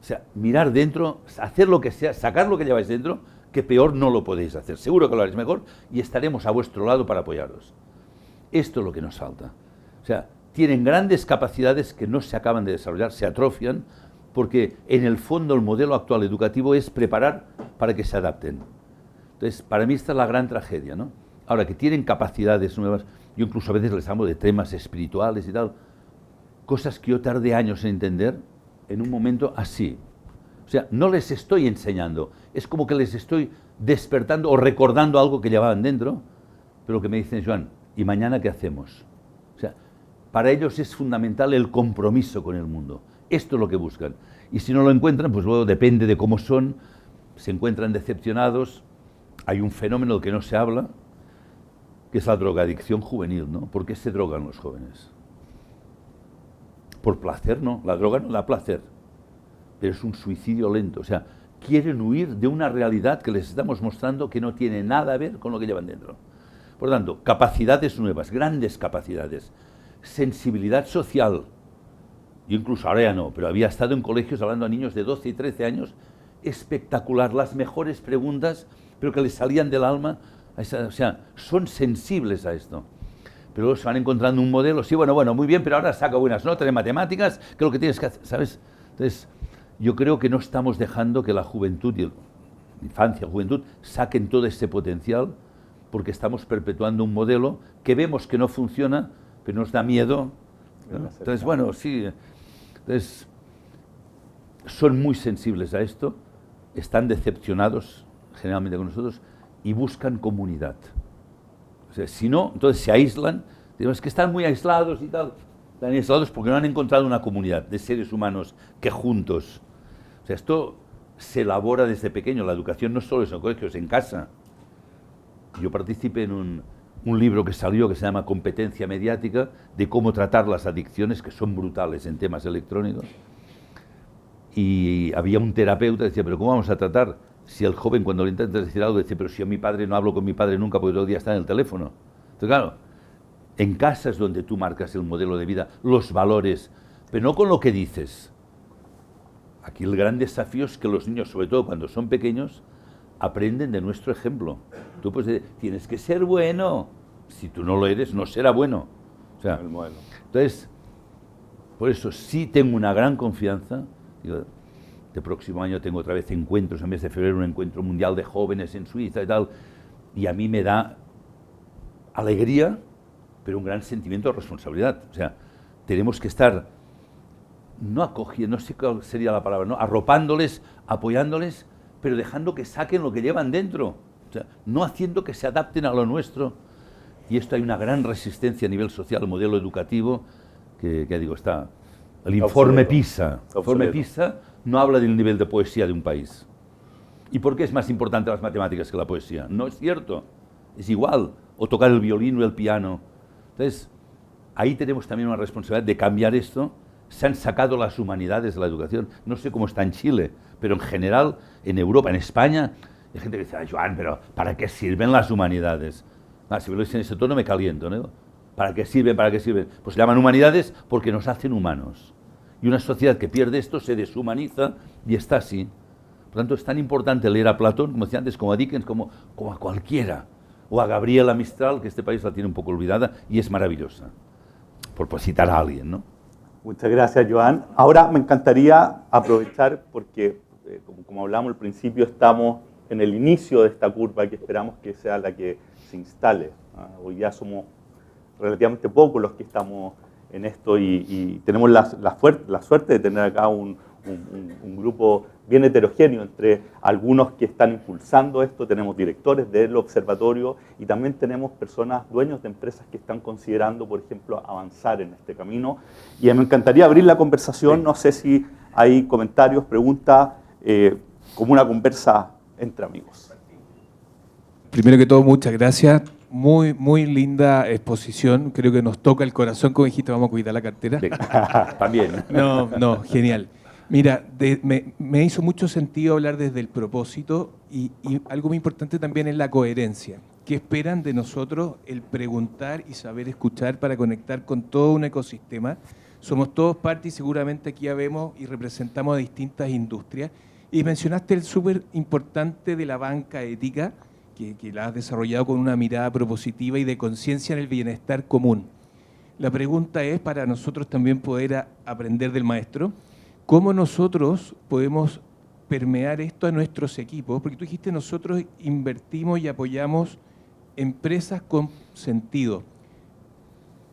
sea, mirar dentro, hacer lo que sea, sacar lo que lleváis dentro, que peor no lo podéis hacer. Seguro que lo haréis mejor y estaremos a vuestro lado para apoyaros. Esto es lo que nos falta. O sea, tienen grandes capacidades que no se acaban de desarrollar, se atrofian, porque en el fondo el modelo actual educativo es preparar para que se adapten. Entonces, para mí esta es la gran tragedia, ¿no? Ahora, que tienen capacidades nuevas, yo incluso a veces les hablo de temas espirituales y tal, cosas que yo tardé años en entender en un momento así. O sea, no les estoy enseñando, es como que les estoy despertando o recordando algo que llevaban dentro, pero que me dicen, Joan, ¿y mañana qué hacemos? O sea, para ellos es fundamental el compromiso con el mundo. Esto es lo que buscan. Y si no lo encuentran, pues luego depende de cómo son, se encuentran decepcionados. Hay un fenómeno del que no se habla, que es la drogadicción juvenil, ¿no? ¿Por qué se drogan los jóvenes? Por placer, ¿no? La droga no da placer, pero es un suicidio lento. O sea, quieren huir de una realidad que les estamos mostrando que no tiene nada a ver con lo que llevan dentro. Por lo tanto, capacidades nuevas, grandes capacidades, sensibilidad social. Yo incluso ahora ya no, pero había estado en colegios hablando a niños de 12 y 13 años, espectacular, las mejores preguntas, pero que les salían del alma. O sea, son sensibles a esto. Pero luego se van encontrando un modelo, sí, bueno, muy bien, pero ahora saca buenas notas de matemáticas, que es lo que tienes que hacer, ¿sabes? Entonces, yo creo que no estamos dejando que la juventud, infancia, juventud, saquen todo ese potencial, porque estamos perpetuando un modelo que vemos que no funciona, pero nos da miedo, ¿no? Entonces, bueno, sí, entonces, son muy sensibles a esto, están decepcionados generalmente con nosotros y buscan comunidad. O sea, si no, entonces se aíslan, digamos que están muy aislados y tal, están aislados porque no han encontrado una comunidad de seres humanos que juntos. O sea, esto se elabora desde pequeño, la educación no solo es en colegios, en casa. Yo participé en un libro que salió que se llama Competencia Mediática, de cómo tratar las adicciones, que son brutales en temas electrónicos. Y había un terapeuta que decía, pero ¿cómo vamos a tratar? Si el joven cuando le intentas decir algo dice, pero si a mi padre no hablo con mi padre nunca porque todo el día está en el teléfono. Entonces, claro, en casa es donde tú marcas el modelo de vida, los valores, pero no con lo que dices. Aquí el gran desafío es que los niños, sobre todo cuando son pequeños, aprenden de nuestro ejemplo. Tú puedes decir, tienes que ser bueno. Si tú no lo eres, no será bueno. O sea, El modelo. entonces, por eso sí tengo una gran confianza. Digo, este próximo año tengo otra vez encuentros, en mes de febrero un encuentro mundial de jóvenes en Suiza y tal, y a mí me da alegría, pero un gran sentimiento de responsabilidad. O sea, tenemos que estar, no acogiendo, no sé cuál sería la palabra, ¿no? Arropándoles, apoyándoles, pero dejando que saquen lo que llevan dentro. O sea, no haciendo que se adapten a lo nuestro. Y esto hay una gran resistencia a nivel social, el modelo educativo, que digo, está... El informe PISA. El informe PISA no habla del nivel de poesía de un país. ¿Y por qué es más importante las matemáticas que la poesía? No es cierto. Es igual. O tocar el violín o el piano. Entonces, ahí tenemos también una responsabilidad de cambiar esto. Se han sacado las humanidades de la educación. No sé cómo está en Chile, pero en general, en Europa, en España, hay gente que dice, Joan, pero ¿para qué sirven las humanidades? Si me lo dicen en ese tono me caliento, ¿no? ¿Para qué sirven? ¿Para qué sirven? Pues se llaman humanidades porque nos hacen humanos. Y una sociedad que pierde esto se deshumaniza y está así. Por tanto, es tan importante leer a Platón, como decía antes, como a Dickens, como a cualquiera. O a Gabriela Mistral, que este país la tiene un poco olvidada y es maravillosa. Por citar a alguien, ¿no? Muchas gracias, Joan. Ahora me encantaría aprovechar porque, como hablamos al principio, estamos en el inicio de esta curva que esperamos que sea la que se instale. Hoy ya somos relativamente pocos los que estamos en esto y tenemos la suerte de tener acá un grupo bien heterogéneo entre algunos que están impulsando esto, tenemos directores del observatorio y también tenemos personas, dueños de empresas que están considerando, por ejemplo, avanzar en este camino. Y me encantaría abrir la conversación, no sé si hay comentarios, preguntas, como una conversa entre amigos. Primero que todo, muchas gracias. Muy, muy linda exposición. Creo que nos toca el corazón, como dijiste, vamos a cuidar la cartera. Sí. También. No, genial. Mira, me hizo mucho sentido hablar desde el propósito y algo muy importante también es la coherencia. ¿Qué esperan de nosotros el preguntar y saber escuchar para conectar con todo un ecosistema? Somos todos parte y seguramente aquí ya vemos y representamos a distintas industrias. Y mencionaste el súper importante de la banca ética, que la has desarrollado con una mirada propositiva y de conciencia en el bienestar común. La pregunta es, para nosotros también poder aprender del maestro, ¿cómo nosotros podemos permear esto a nuestros equipos? Porque tú dijiste, nosotros invertimos y apoyamos empresas con sentido.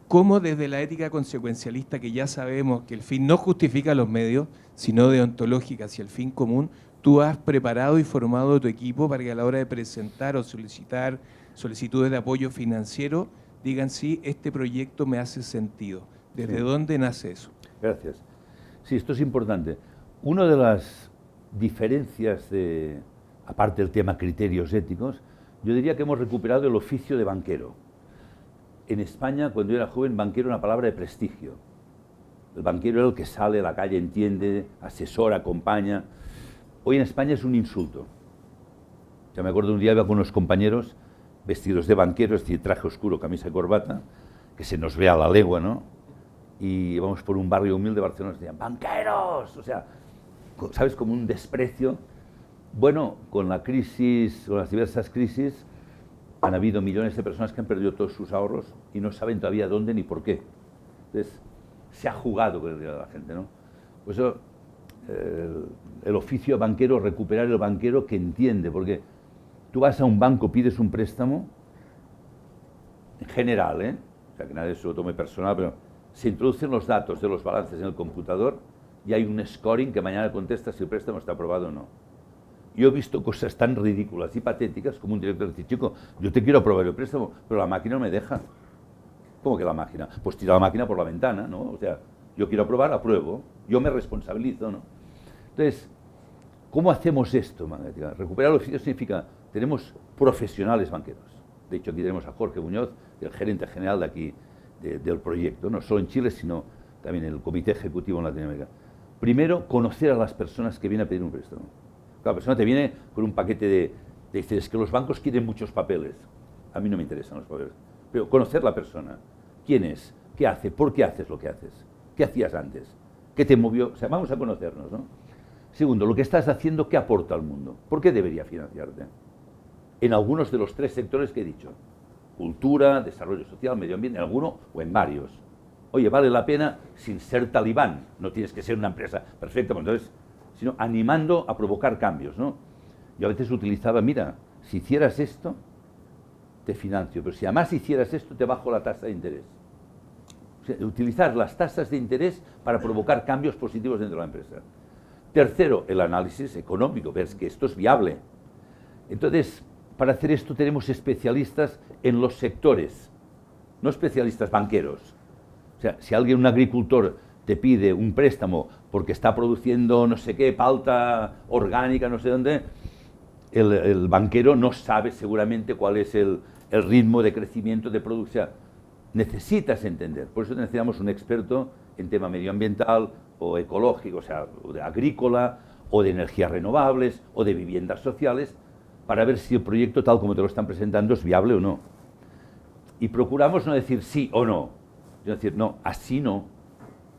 ¿Cómo desde la ética consecuencialista, que ya sabemos que el fin no justifica los medios, sino deontológica hacia el fin común, tú has preparado y formado a tu equipo para que a la hora de presentar o solicitar solicitudes de apoyo financiero digan, sí, este proyecto me hace sentido? ¿Desde dónde nace eso? Gracias. Sí, esto es importante. Una de las diferencias, aparte del tema criterios éticos, yo diría que hemos recuperado el oficio de banquero. En España, cuando yo era joven, banquero era una palabra de prestigio. El banquero era el que sale a la calle, entiende, asesora, acompaña. Hoy en España es un insulto. Ya me acuerdo un día iba con unos compañeros vestidos de banqueros, es decir, traje oscuro, camisa y corbata, que se nos ve a la legua, ¿no? Y íbamos por un barrio humilde de Barcelona y decían, ¡banqueros! O sea, ¿sabes? Como un desprecio. Bueno, con la crisis, con las diversas crisis, han habido millones de personas que han perdido todos sus ahorros y no saben todavía dónde ni por qué. Entonces, se ha jugado con el dinero de la gente, ¿no? Por eso, el oficio banquero, recuperar el banquero que entiende, porque tú vas a un banco, pides un préstamo, en general, o sea, que nadie se lo tome personal, pero se introducen los datos de los balances en el computador y hay un scoring que mañana contesta si el préstamo está aprobado o no. Yo he visto cosas tan ridículas y patéticas como un director dice, chico, yo te quiero aprobar el préstamo, pero la máquina no me deja. ¿Cómo que la máquina? Pues tira la máquina por la ventana, ¿no? O sea, yo quiero aprobar, apruebo, yo me responsabilizo, ¿no? Entonces, ¿cómo hacemos esto, Magnética? Recuperar el oficio significa, tenemos profesionales banqueros. De hecho, aquí tenemos a Jorge Muñoz, el gerente general de aquí, del proyecto, no solo en Chile, sino también en el comité ejecutivo en Latinoamérica. Primero, conocer a las personas que vienen a pedir un préstamo. La persona te viene con un paquete de dices, es que los bancos quieren muchos papeles. A mí no me interesan los papeles. Pero conocer la persona. ¿Quién es? ¿Qué hace? ¿Por qué haces lo que haces? ¿Qué hacías antes? ¿Qué te movió? O sea, vamos a conocernos, ¿no? Segundo, lo que estás haciendo, ¿qué aporta al mundo? ¿Por qué debería financiarte? En algunos de los 3 sectores que he dicho. Cultura, desarrollo social, medio ambiente, en alguno o en varios. Oye, vale la pena sin ser talibán. No tienes que ser una empresa perfecta, entonces, sino animando a provocar cambios, ¿no? Yo a veces utilizaba, mira, si hicieras esto, te financio, pero si además hicieras esto, te bajo la tasa de interés. O sea, utilizar las tasas de interés para provocar cambios positivos dentro de la empresa. Tercero, el análisis económico, ver que esto es viable. Entonces, para hacer esto tenemos especialistas en los sectores, no especialistas banqueros. O sea, si alguien, un agricultor, te pide un préstamo porque está produciendo no sé qué, palta orgánica, no sé dónde, el banquero no sabe seguramente cuál es el ritmo de crecimiento de producción. Necesitas entender, por eso necesitamos un experto en tema medioambiental o ecológico, o sea, de agrícola, o de energías renovables, o de viviendas sociales, para ver si el proyecto tal como te lo están presentando es viable o no. Y procuramos no decir sí o no, sino decir no, así no,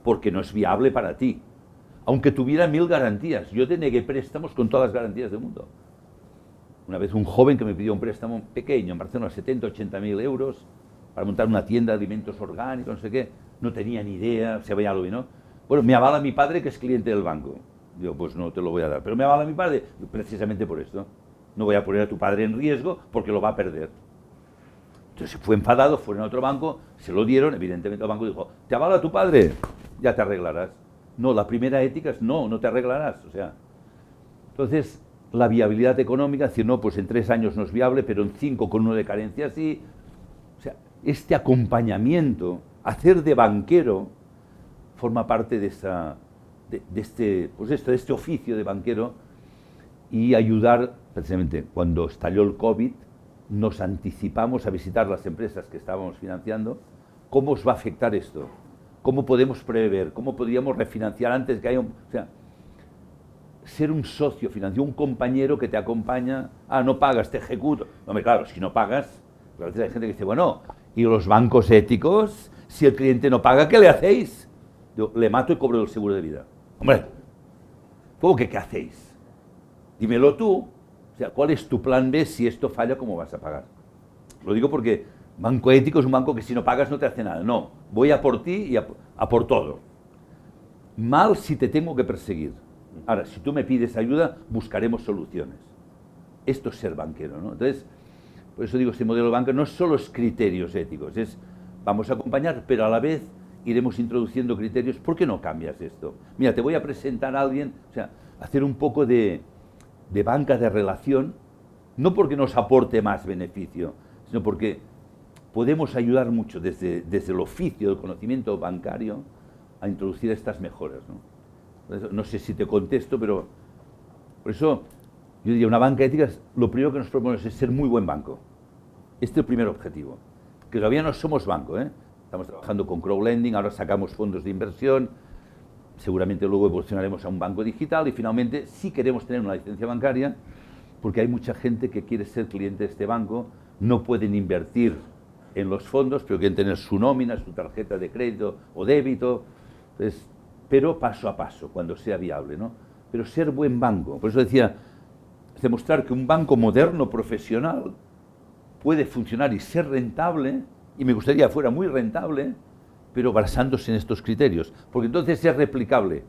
porque no es viable para ti. Aunque tuviera 1000 garantías, yo te negué préstamos con todas las garantías del mundo. Una vez un joven que me pidió un préstamo pequeño en Barcelona, 70, 80.000 euros, para montar una tienda de alimentos orgánicos, no sé qué, no tenía ni idea, se veía algo, ¿no? Bueno, me avala mi padre que es cliente del banco. Digo, pues no te lo voy a dar. Pero me avala mi padre precisamente por esto. No voy a poner a tu padre en riesgo porque lo va a perder. Entonces fue enfadado, fueron a otro banco, se lo dieron, evidentemente el banco dijo, ¿te avala tu padre? Ya te arreglarás. No, la primera ética es no te arreglarás. O sea, entonces la viabilidad económica, decir, no, pues en 3 años no es viable, pero en 5 con 1 de carencia sí. O sea, este acompañamiento, hacer de banquero, forma parte de este oficio de banquero, y ayudar, precisamente, cuando estalló el COVID, nos anticipamos a visitar las empresas que estábamos financiando. ¿Cómo os va a afectar esto? ¿Cómo podemos prever? ¿Cómo podríamos refinanciar antes que haya un...? O sea, ser un socio financiero, un compañero que te acompaña. No pagas, te ejecuto. Hombre, claro, si no pagas, a veces hay gente que dice, bueno, ¿y los bancos éticos? Si el cliente no paga, ¿qué le hacéis? Yo le mato y cobro el seguro de vida. Hombre, ¿cómo que qué hacéis? Dímelo tú. O sea, ¿cuál es tu plan B si esto falla, cómo vas a pagar? Lo digo porque banco ético es un banco que si no pagas no te hace nada. No, voy a por ti y a por todo. Mal si te tengo que perseguir. Ahora, si tú me pides ayuda, buscaremos soluciones. Esto es ser banquero, ¿no? Entonces, por eso digo, este modelo de banca no es solo criterios éticos, es vamos a acompañar, pero a la vez iremos introduciendo criterios. ¿Por qué no cambias esto? Mira, te voy a presentar a alguien, o sea, hacer un poco de banca de relación, no porque nos aporte más beneficio, sino porque podemos ayudar mucho desde el oficio del conocimiento bancario a introducir estas mejoras, ¿no? No sé si te contesto, pero por eso yo diría, una banca ética, lo primero que nos proponemos es ser muy buen banco. Este es el primer objetivo. Que todavía no somos banco, ¿eh? Estamos trabajando con crowdlending, ahora sacamos fondos de inversión, seguramente luego evolucionaremos a un banco digital y finalmente sí queremos tener una licencia bancaria, porque hay mucha gente que quiere ser cliente de este banco, no pueden invertir en los fondos, pero quieren tener su nómina, su tarjeta de crédito o débito. Entonces, pero paso a paso, cuando sea viable, ¿no? Pero ser buen banco. Por eso decía, demostrar que un banco moderno, profesional, puede funcionar y ser rentable, y me gustaría que fuera muy rentable, pero basándose en estos criterios, porque entonces es replicable.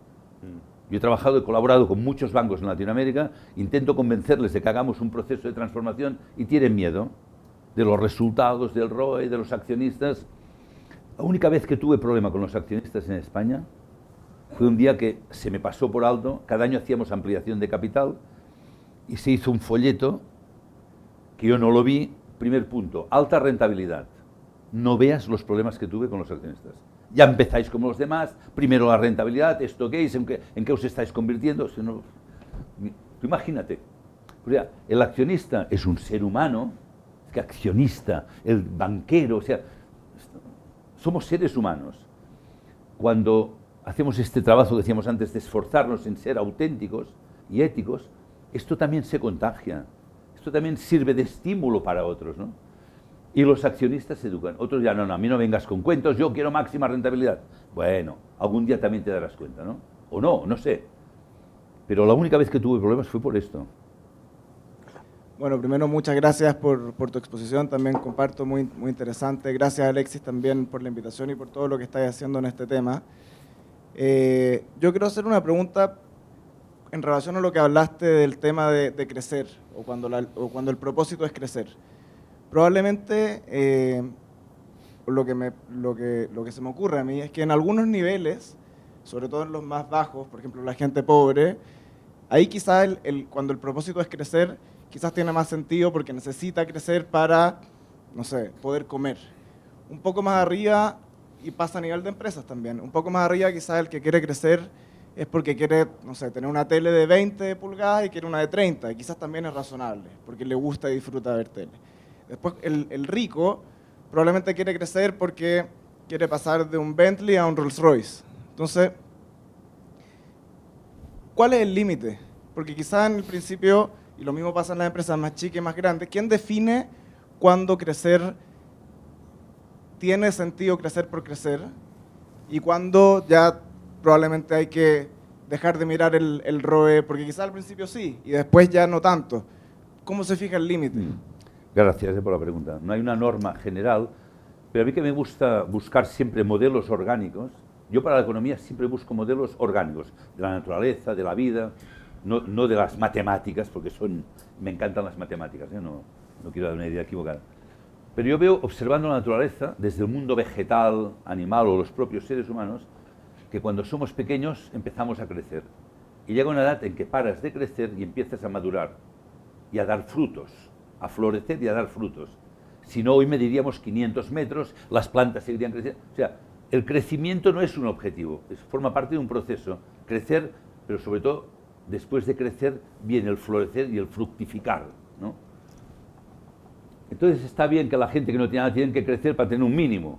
Yo he trabajado, he colaborado con muchos bancos en Latinoamérica, intento convencerles de que hagamos un proceso de transformación y tienen miedo de los resultados, del ROE, de los accionistas. La única vez que tuve problema con los accionistas en España fue un día que se me pasó por alto. Cada año hacíamos ampliación de capital y se hizo un folleto que yo no lo vi. Primer punto, alta rentabilidad. No veas los problemas que tuve con los accionistas. Ya empezáis como los demás, primero la rentabilidad, esto qué es, en qué os estáis convirtiendo. Si no, tú imagínate, o sea, el accionista es un ser humano, es que accionista, el banquero, o sea, somos seres humanos. Cuando hacemos este trabajo que decíamos antes de esforzarnos en ser auténticos y éticos, esto también se contagia, esto también sirve de estímulo para otros, ¿no? Y los accionistas se educan. Otros ya, no, a mí no vengas con cuentos, yo quiero máxima rentabilidad. Bueno, algún día también te darás cuenta, ¿no? O no, no sé. Pero la única vez que tuve problemas fue por esto. Bueno, primero muchas gracias por tu exposición, también comparto, muy interesante. Gracias Alexis también por la invitación y por todo lo que estáis haciendo en este tema. Yo quiero hacer una pregunta en relación a lo que hablaste del tema de crecer, o cuando el propósito es crecer. Probablemente lo que se me ocurre a mí es que en algunos niveles, sobre todo en los más bajos, por ejemplo la gente pobre, ahí quizás cuando el propósito es crecer, quizás tiene más sentido porque necesita crecer para, no sé, poder comer. Un poco más arriba, y pasa a nivel de empresas también, un poco más arriba quizás el que quiere crecer es porque quiere, no sé, tener una tele de 20 pulgadas y quiere una de 30, y quizás también es razonable, porque le gusta y disfruta ver tele. Después el rico probablemente quiere crecer porque quiere pasar de un Bentley a un Rolls Royce. Entonces, ¿cuál es el límite? Porque quizás en el principio, y lo mismo pasa en las empresas más chicas y más grandes, ¿quién define cuándo crecer tiene sentido crecer por crecer? Y cuándo ya probablemente hay que dejar de mirar el ROE, porque quizás al principio sí, y después ya no tanto. ¿Cómo se fija el límite? Gracias por la pregunta. No hay una norma general, pero a mí que me gusta buscar siempre modelos orgánicos. Yo para la economía siempre busco modelos orgánicos, de la naturaleza, de la vida, no de las matemáticas, porque me encantan las matemáticas, no quiero dar una idea equivocada. Pero yo veo, observando la naturaleza, desde el mundo vegetal, animal o los propios seres humanos, que cuando somos pequeños empezamos a crecer. Y llega una edad en que paras de crecer y empiezas a madurar y a dar frutos, a florecer y a dar frutos. Si no, hoy mediríamos 500 metros, las plantas seguirían creciendo. O sea, el crecimiento no es un objetivo, forma parte de un proceso. Crecer, pero sobre todo, después de crecer, viene el florecer y el fructificar, ¿no? Entonces está bien que la gente que no tiene nada tiene que crecer para tener un mínimo,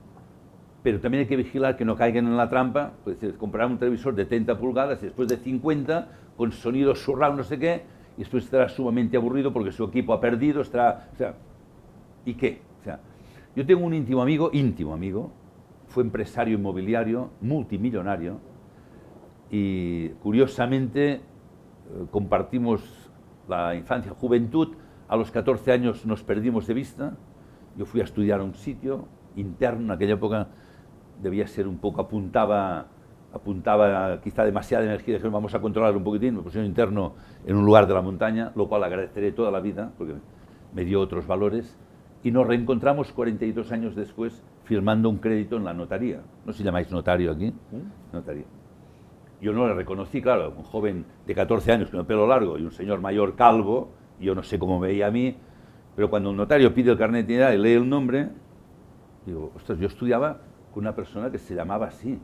pero también hay que vigilar que no caigan en la trampa, pues comprar un televisor de 30 pulgadas y después de 50, con sonido surround no sé qué, y después estará sumamente aburrido porque su equipo ha perdido, estará... O sea, ¿y qué? O sea, yo tengo un íntimo amigo, fue empresario inmobiliario, multimillonario, y curiosamente compartimos la infancia, juventud. A los 14 años nos perdimos de vista. Yo fui a estudiar a un sitio interno, en aquella época debía ser un poco, apuntaba quizá demasiada energía, dijeron vamos a controlar un poquitín, me pusieron interno en un lugar de la montaña, lo cual agradeceré toda la vida, porque me dio otros valores, y nos reencontramos 42 años después firmando un crédito en la notaría. No sé si llamáis notario aquí. Notaría. Yo no le reconocí, claro, un joven de 14 años con el pelo largo y un señor mayor calvo. Yo no sé cómo me veía a mí, pero cuando un notario pide el carnet de identidad y lee el nombre, digo, ostras, yo estudiaba con una persona que se llamaba así.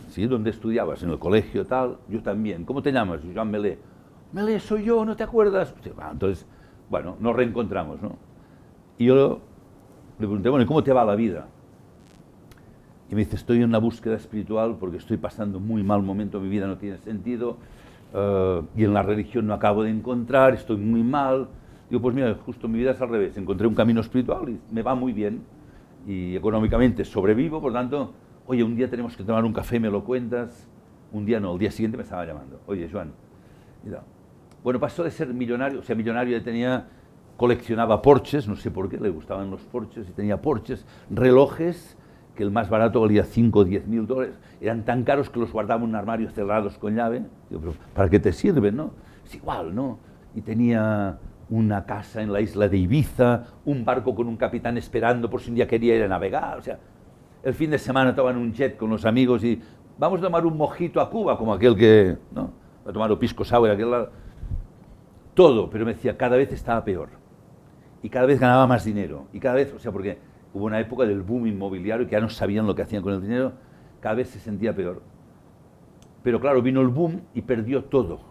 ¿Sí? ¿Dónde estudiabas? En el colegio tal. Yo también. ¿Cómo te llamas? Joan Melé. Melé, soy yo, ¿no te acuerdas? Entonces, bueno, nos reencontramos, ¿no? Y yo le pregunté, bueno, ¿y cómo te va la vida? Y me dice, estoy en una búsqueda espiritual porque estoy pasando un muy mal momento, mi vida no tiene sentido. Y en la religión no acabo de encontrar, estoy muy mal. Digo, pues mira, justo mi vida es al revés, encontré un camino espiritual y me va muy bien y económicamente sobrevivo, por tanto, oye, un día tenemos que tomar un café, me lo cuentas. Un día no, el día siguiente me estaba llamando, oye, Joan. Bueno, pasó de ser millonario, o sea, millonario coleccionaba Porsches, no sé por qué, le gustaban los Porsches y tenía Porsches, relojes, que el más barato valía 5 o 10 mil dólares, eran tan caros que los guardaba en un armario cerrados con llave. Digo, pero ¿para qué te sirven, no? Es igual, ¿no? Y tenía una casa en la isla de Ibiza, un barco con un capitán esperando por si un día quería ir a navegar, o sea, el fin de semana estaba en un jet con los amigos y vamos a tomar un mojito a Cuba, como aquel que, ¿no? Va a tomar un pisco sour a aquel lado. Todo, pero me decía, cada vez estaba peor. Y cada vez ganaba más dinero. Y cada vez, o sea, porque hubo una época del boom inmobiliario que ya no sabían lo que hacían con el dinero, cada vez se sentía peor. Pero claro, vino el boom y perdió todo.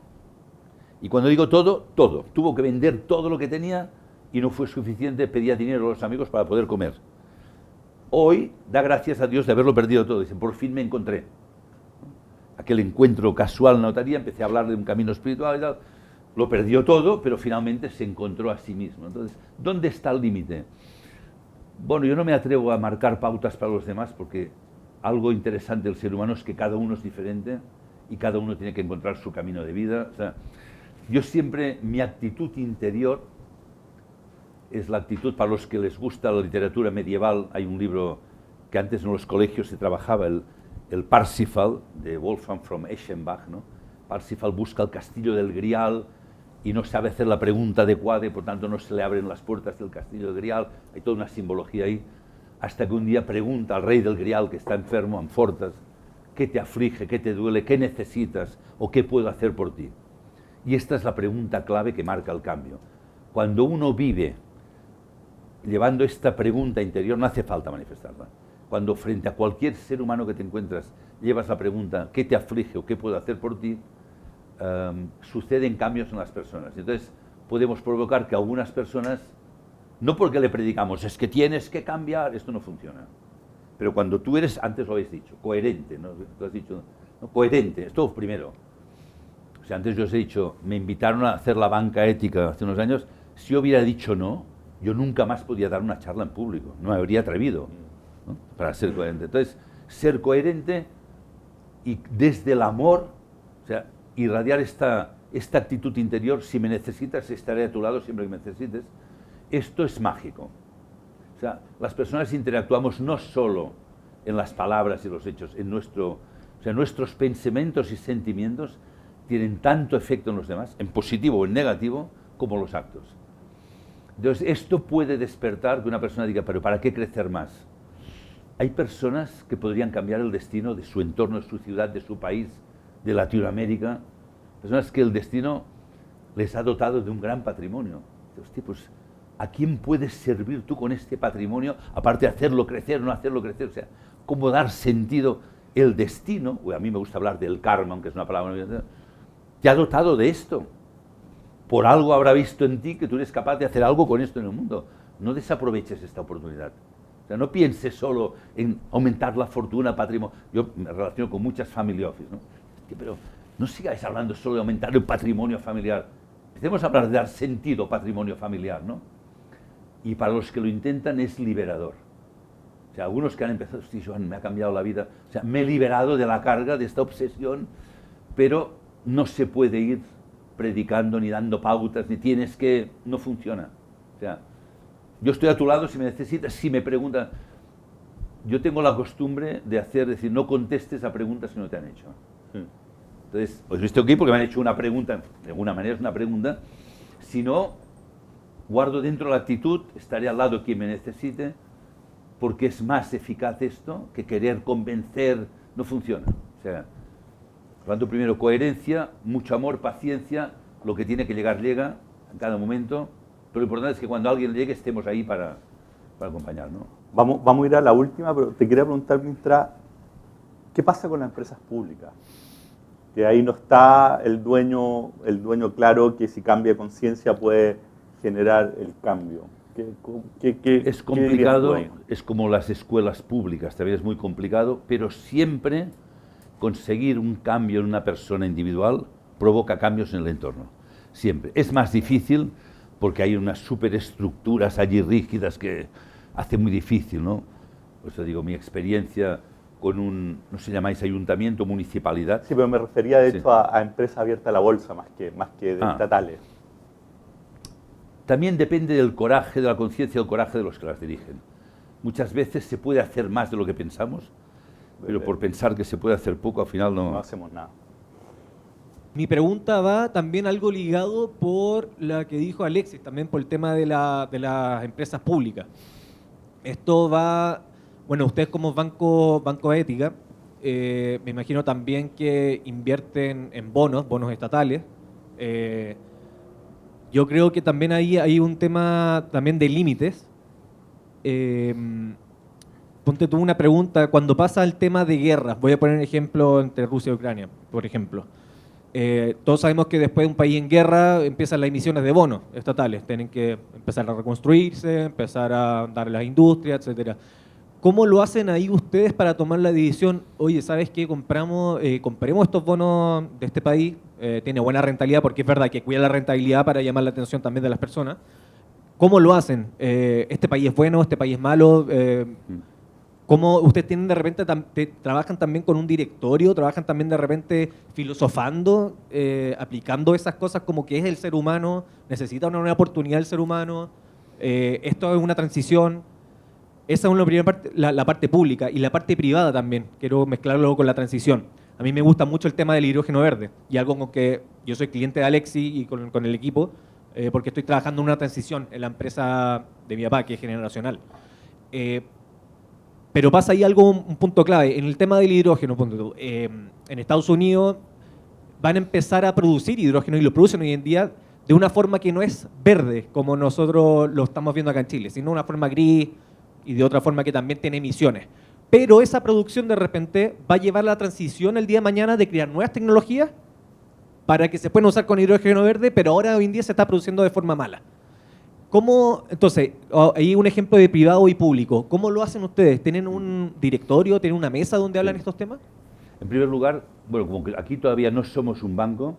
Y cuando digo todo, todo. Tuvo que vender todo lo que tenía y no fue suficiente, pedía dinero a los amigos para poder comer. Hoy da gracias a Dios de haberlo perdido todo. Dice, por fin me encontré. Aquel encuentro casual en la notaría, empecé a hablar de un camino espiritual y tal. Lo perdió todo, pero finalmente se encontró a sí mismo. Entonces, ¿dónde está el límite? Bueno, yo no me atrevo a marcar pautas para los demás porque algo interesante del ser humano es que cada uno es diferente y cada uno tiene que encontrar su camino de vida. O sea, yo siempre, mi actitud interior es la actitud, para los que les gusta la literatura medieval, hay un libro que antes en los colegios se trabajaba, el Parsifal, de Wolfgang von Eschenbach, ¿no? Parsifal busca el castillo del Grial y no sabe hacer la pregunta adecuada y por tanto no se le abren las puertas del castillo del Grial, hay toda una simbología ahí, hasta que un día pregunta al rey del Grial, que está enfermo, Amfortas, ¿qué te aflige, qué te duele, qué necesitas o qué puedo hacer por ti? Y esta es la pregunta clave que marca el cambio. Cuando uno vive llevando esta pregunta interior, no hace falta manifestarla. Cuando frente a cualquier ser humano que te encuentras llevas la pregunta ¿qué te aflige o qué puedo hacer por ti?, suceden cambios en las personas. Entonces podemos provocar que algunas personas, no porque le predicamos, es que tienes que cambiar, esto no funciona. Pero cuando tú eres, antes lo habéis dicho, coherente, ¿no? Tú has dicho, no, coherente, esto primero. O sea, antes yo os he dicho, me invitaron a hacer la banca ética hace unos años, si yo hubiera dicho no, yo nunca más podía dar una charla en público, no me habría atrevido, ¿no? Para ser coherente. Entonces, ser coherente y desde el amor, o sea, irradiar esta actitud interior, si me necesitas estaré a tu lado siempre que me necesites, esto es mágico. O sea, las personas interactuamos no solo en las palabras y los hechos, nuestros pensamientos y sentimientos tienen tanto efecto en los demás, en positivo o en negativo, como los actos. Entonces, esto puede despertar que una persona diga, pero ¿para qué crecer más? Hay personas que podrían cambiar el destino de su entorno, de su ciudad, de su país, de Latinoamérica, personas que el destino les ha dotado de un gran patrimonio. Hostia, pues, ¿a quién puedes servir tú con este patrimonio, aparte de hacerlo crecer, no hacerlo crecer? O sea, ¿cómo dar sentido? El destino, a mí me gusta hablar del karma, aunque es una palabra no, te ha dotado de esto. Por algo habrá visto en ti que tú eres capaz de hacer algo con esto en el mundo. No desaproveches esta oportunidad. O sea, no pienses solo en aumentar la fortuna, patrimonio. Yo me relaciono con muchas family office, ¿no? Pero no sigáis hablando solo de aumentar el patrimonio familiar. Empecemos a hablar de dar sentido al patrimonio familiar, ¿no? Y para los que lo intentan es liberador. O sea, algunos que han empezado, hostia, Joan, me ha cambiado la vida. O sea, me he liberado de la carga, de esta obsesión, pero no se puede ir predicando, ni dando pautas, ni tienes que... No funciona. O sea, yo estoy a tu lado si me necesitas, si me preguntan. Yo tengo la costumbre de decir, no contestes a preguntas que no te han hecho. Entonces, os he visto aquí porque me han hecho una pregunta, de alguna manera es una pregunta. Si no, guardo dentro la actitud, estaré al lado de quien me necesite, porque es más eficaz esto que querer convencer, no funciona. O sea, hablando primero coherencia, mucho amor, paciencia, lo que tiene que llegar llega en cada momento, pero lo importante es que cuando alguien llegue estemos ahí para acompañar, ¿no? Vamos a ir a la última, pero te quería preguntar mientras, ¿qué pasa con las empresas públicas? Que ahí no está el dueño claro que si cambia conciencia puede generar el cambio. Es complicado, es como las escuelas públicas, también es muy complicado, pero siempre conseguir un cambio en una persona individual provoca cambios en el entorno, siempre. Es más difícil porque hay unas superestructuras allí rígidas que hace muy difícil, ¿no? Por eso digo, mi experiencia con no sé, llamáis ayuntamiento, municipalidad. Sí, pero me refería de hecho a empresas abiertas a la bolsa más que de estatales. También depende del coraje, de la conciencia, del coraje de los que las dirigen. Muchas veces se puede hacer más de lo que pensamos, pero por pensar que se puede hacer poco, al final no hacemos nada. Mi pregunta va también algo ligado por la que dijo Alexis, también por el tema de las empresas públicas. Esto va... Bueno, ustedes como banco ética, me imagino también que invierten en bonos estatales. Yo creo que también ahí hay un tema también de límites. Ponte tú una pregunta, cuando pasa el tema de guerras, voy a poner un ejemplo entre Rusia y Ucrania, por ejemplo. Todos sabemos que después de un país en guerra empiezan las emisiones de bonos estatales. Tienen que empezar a reconstruirse, empezar a dar a las industrias, etcétera. ¿Cómo lo hacen ahí ustedes para tomar la decisión? Oye, ¿sabes qué? Compremos estos bonos de este país, tiene buena rentabilidad, porque es verdad que cuida la rentabilidad para llamar la atención también de las personas. ¿Cómo lo hacen? ¿Este país es bueno? ¿Este país es malo? ¿Cómo ustedes tienen de repente, trabajan también con un directorio, trabajan también de repente filosofando, aplicando esas cosas como que es el ser humano, necesita una nueva oportunidad el ser humano, esto es una transición? Esa es la primera parte, la parte pública, y la parte privada también, quiero mezclarlo con la transición. A mí me gusta mucho el tema del hidrógeno verde, y algo con que yo soy cliente de Alexi y con el equipo, porque estoy trabajando en una transición en la empresa de mi papá, que es generacional. Pero pasa ahí algo, un punto clave. En el tema del hidrógeno, en Estados Unidos van a empezar a producir hidrógeno y lo producen hoy en día de una forma que no es verde, como nosotros lo estamos viendo acá en Chile, sino una forma gris y de otra forma que también tiene emisiones. Pero esa producción de repente va a llevar a la transición el día de mañana de crear nuevas tecnologías para que se puedan usar con hidrógeno verde, pero ahora hoy en día se está produciendo de forma mala. ¿Cómo, entonces, hay un ejemplo de privado y público? ¿Cómo lo hacen ustedes? ¿Tienen un directorio, tienen una mesa donde hablan estos temas? En primer lugar, bueno, como que aquí todavía no somos un banco,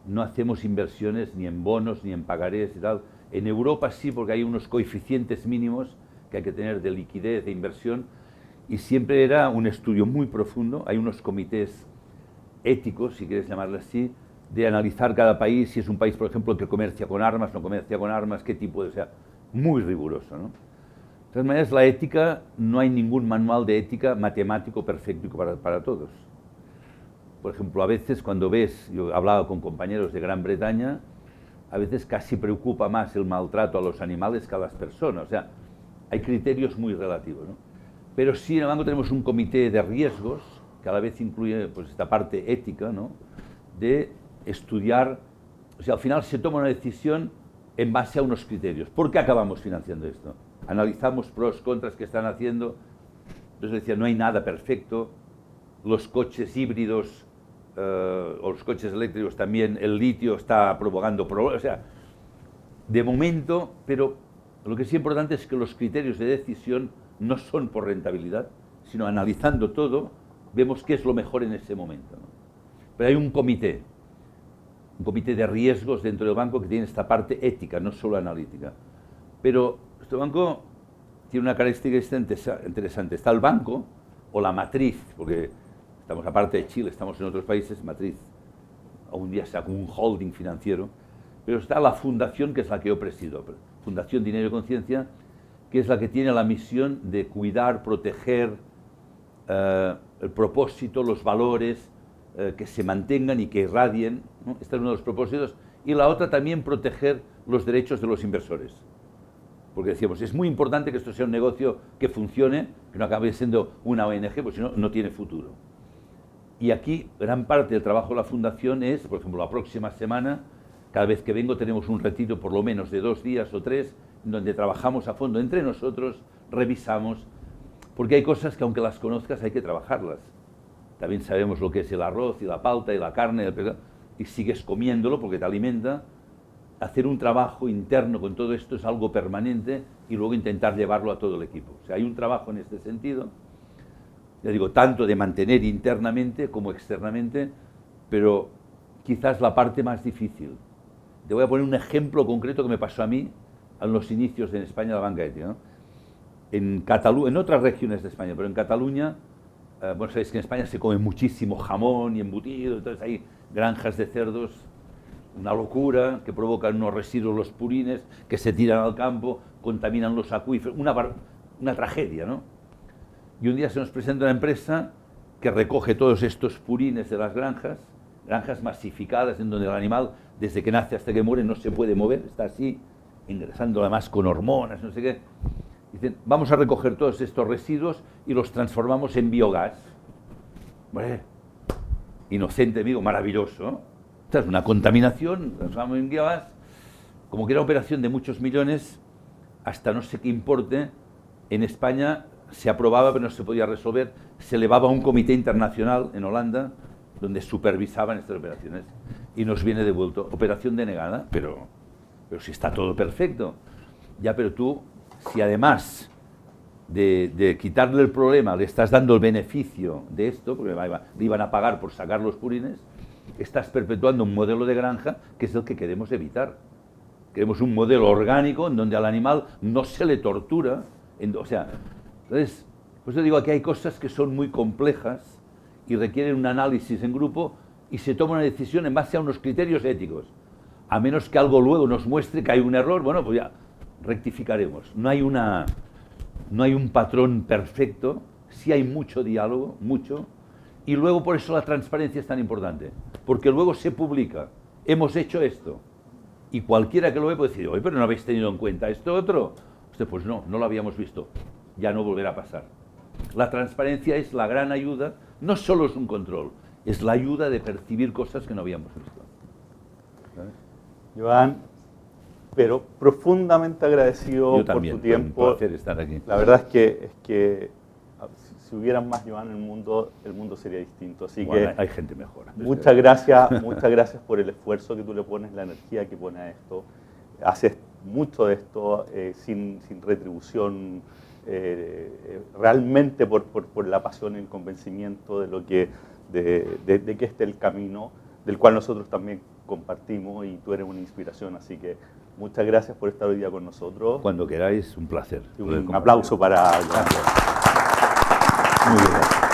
no hacemos inversiones ni en bonos ni en pagarés y tal. En Europa sí, porque hay unos coeficientes mínimos que hay que tener de liquidez, de inversión, y siempre era un estudio muy profundo. Hay unos comités éticos, si quieres llamarlo así, de analizar cada país, si es un país, por ejemplo, que comercia con armas, no comercia con armas, qué tipo de... O sea, muy riguroso, ¿no? De todas maneras, la ética, no hay ningún manual de ética matemático perfecto para todos. Por ejemplo, a veces cuando ves, yo he hablado con compañeros de Gran Bretaña, a veces casi preocupa más el maltrato a los animales que a las personas. O sea, hay criterios muy relativos, ¿no? Pero sí, en el banco tenemos un comité de riesgos, que a la vez incluye pues, esta parte ética, ¿no? De estudiar, o sea, al final se toma una decisión en base a unos criterios. ¿Por qué acabamos financiando esto? Analizamos pros, contras que están haciendo. Entonces decía, no hay nada perfecto. Los coches híbridos o los coches eléctricos también, el litio está provocando problemas. O sea, de momento, pero lo que es importante es que los criterios de decisión no son por rentabilidad, sino analizando todo, vemos qué es lo mejor en ese momento, ¿no? Pero hay un comité de riesgos dentro del banco que tiene esta parte ética, no solo analítica. Pero este banco tiene una característica interesante. Está el banco o la matriz, porque estamos aparte de Chile, estamos en otros países, matriz, un día sea como un holding financiero, pero está la fundación, que es la que yo presido, Fundación Dinero y Conciencia, que es la que tiene la misión de cuidar, proteger el propósito, los valores, que se mantengan y que irradien, ¿no? Este es uno de los propósitos. Y la otra también proteger los derechos de los inversores. Porque decíamos, es muy importante que esto sea un negocio que funcione, que no acabe siendo una ONG, porque si no, no tiene futuro. Y aquí gran parte del trabajo de la fundación es, por ejemplo, la próxima semana, cada vez que vengo tenemos un retiro por lo menos de 2 días o 3, donde trabajamos a fondo entre nosotros, revisamos, porque hay cosas que aunque las conozcas hay que trabajarlas. También sabemos lo que es el arroz y la palta y la carne, y sigues comiéndolo porque te alimenta. Hacer un trabajo interno con todo esto es algo permanente y luego intentar llevarlo a todo el equipo. O sea, hay un trabajo en este sentido, ya digo, tanto de mantener internamente como externamente, pero quizás la parte más difícil. Te voy a poner un ejemplo concreto que me pasó a mí en los inicios en España de la banca ética, ¿no? En otras regiones de España, pero en Cataluña, bueno, sabéis que en España se come muchísimo jamón y embutido, entonces hay granjas de cerdos, una locura, que provocan unos residuos, los purines, que se tiran al campo, contaminan los acuíferos, una tragedia, ¿no? Y un día se nos presenta una empresa que recoge todos estos purines de las granjas masificadas, en donde el animal, desde que nace hasta que muere, no se puede mover, está así, ingresando además con hormonas, no sé qué. Dicen, vamos a recoger todos estos residuos y los transformamos en biogás. Bueno, inocente, digo, maravilloso, ¿no? Esta es una contaminación, transformamos en biogás, como que era una operación de muchos millones, hasta no sé qué importe, en España se aprobaba pero no se podía resolver, se elevaba a un comité internacional en Holanda, donde supervisaban estas operaciones, y nos viene devuelto, operación denegada, pero si está todo perfecto. Ya, pero tú, si además de quitarle el problema, le estás dando el beneficio de esto, porque le iban a pagar por sacar los purines, estás perpetuando un modelo de granja que es el que queremos evitar. Queremos un modelo orgánico en donde al animal no se le tortura. O sea, entonces, Pues yo digo que hay cosas que son muy complejas y requieren un análisis en grupo y se toma una decisión en base a unos criterios éticos. A menos que algo luego nos muestre que hay un error, bueno, pues ya rectificaremos. No hay un patrón perfecto, sí hay mucho diálogo, mucho, y luego por eso la transparencia es tan importante, porque luego se publica, hemos hecho esto, y cualquiera que lo ve puede decir, oye, pero no habéis tenido en cuenta esto otro. Usted, pues no lo habíamos visto, ya no volverá a pasar. La transparencia es la gran ayuda, no solo es un control, es la ayuda de percibir cosas que no habíamos visto. ¿Sabes? Joan, pero profundamente agradecido Yo también, por tu tiempo. un placer estar aquí. La verdad es que si hubieran más Joan en el mundo sería distinto. Así Bueno, que hay gente mejor. muchas gracias por el esfuerzo que tú le pones, la energía que pones a esto. Haces mucho de esto sin retribución, realmente por la pasión y el convencimiento de que este es el camino del cual nosotros también compartimos, y tú eres una inspiración. Así que muchas gracias por estar hoy día con nosotros. Cuando queráis, un placer. Y un aplauso para Joan. Muy bien.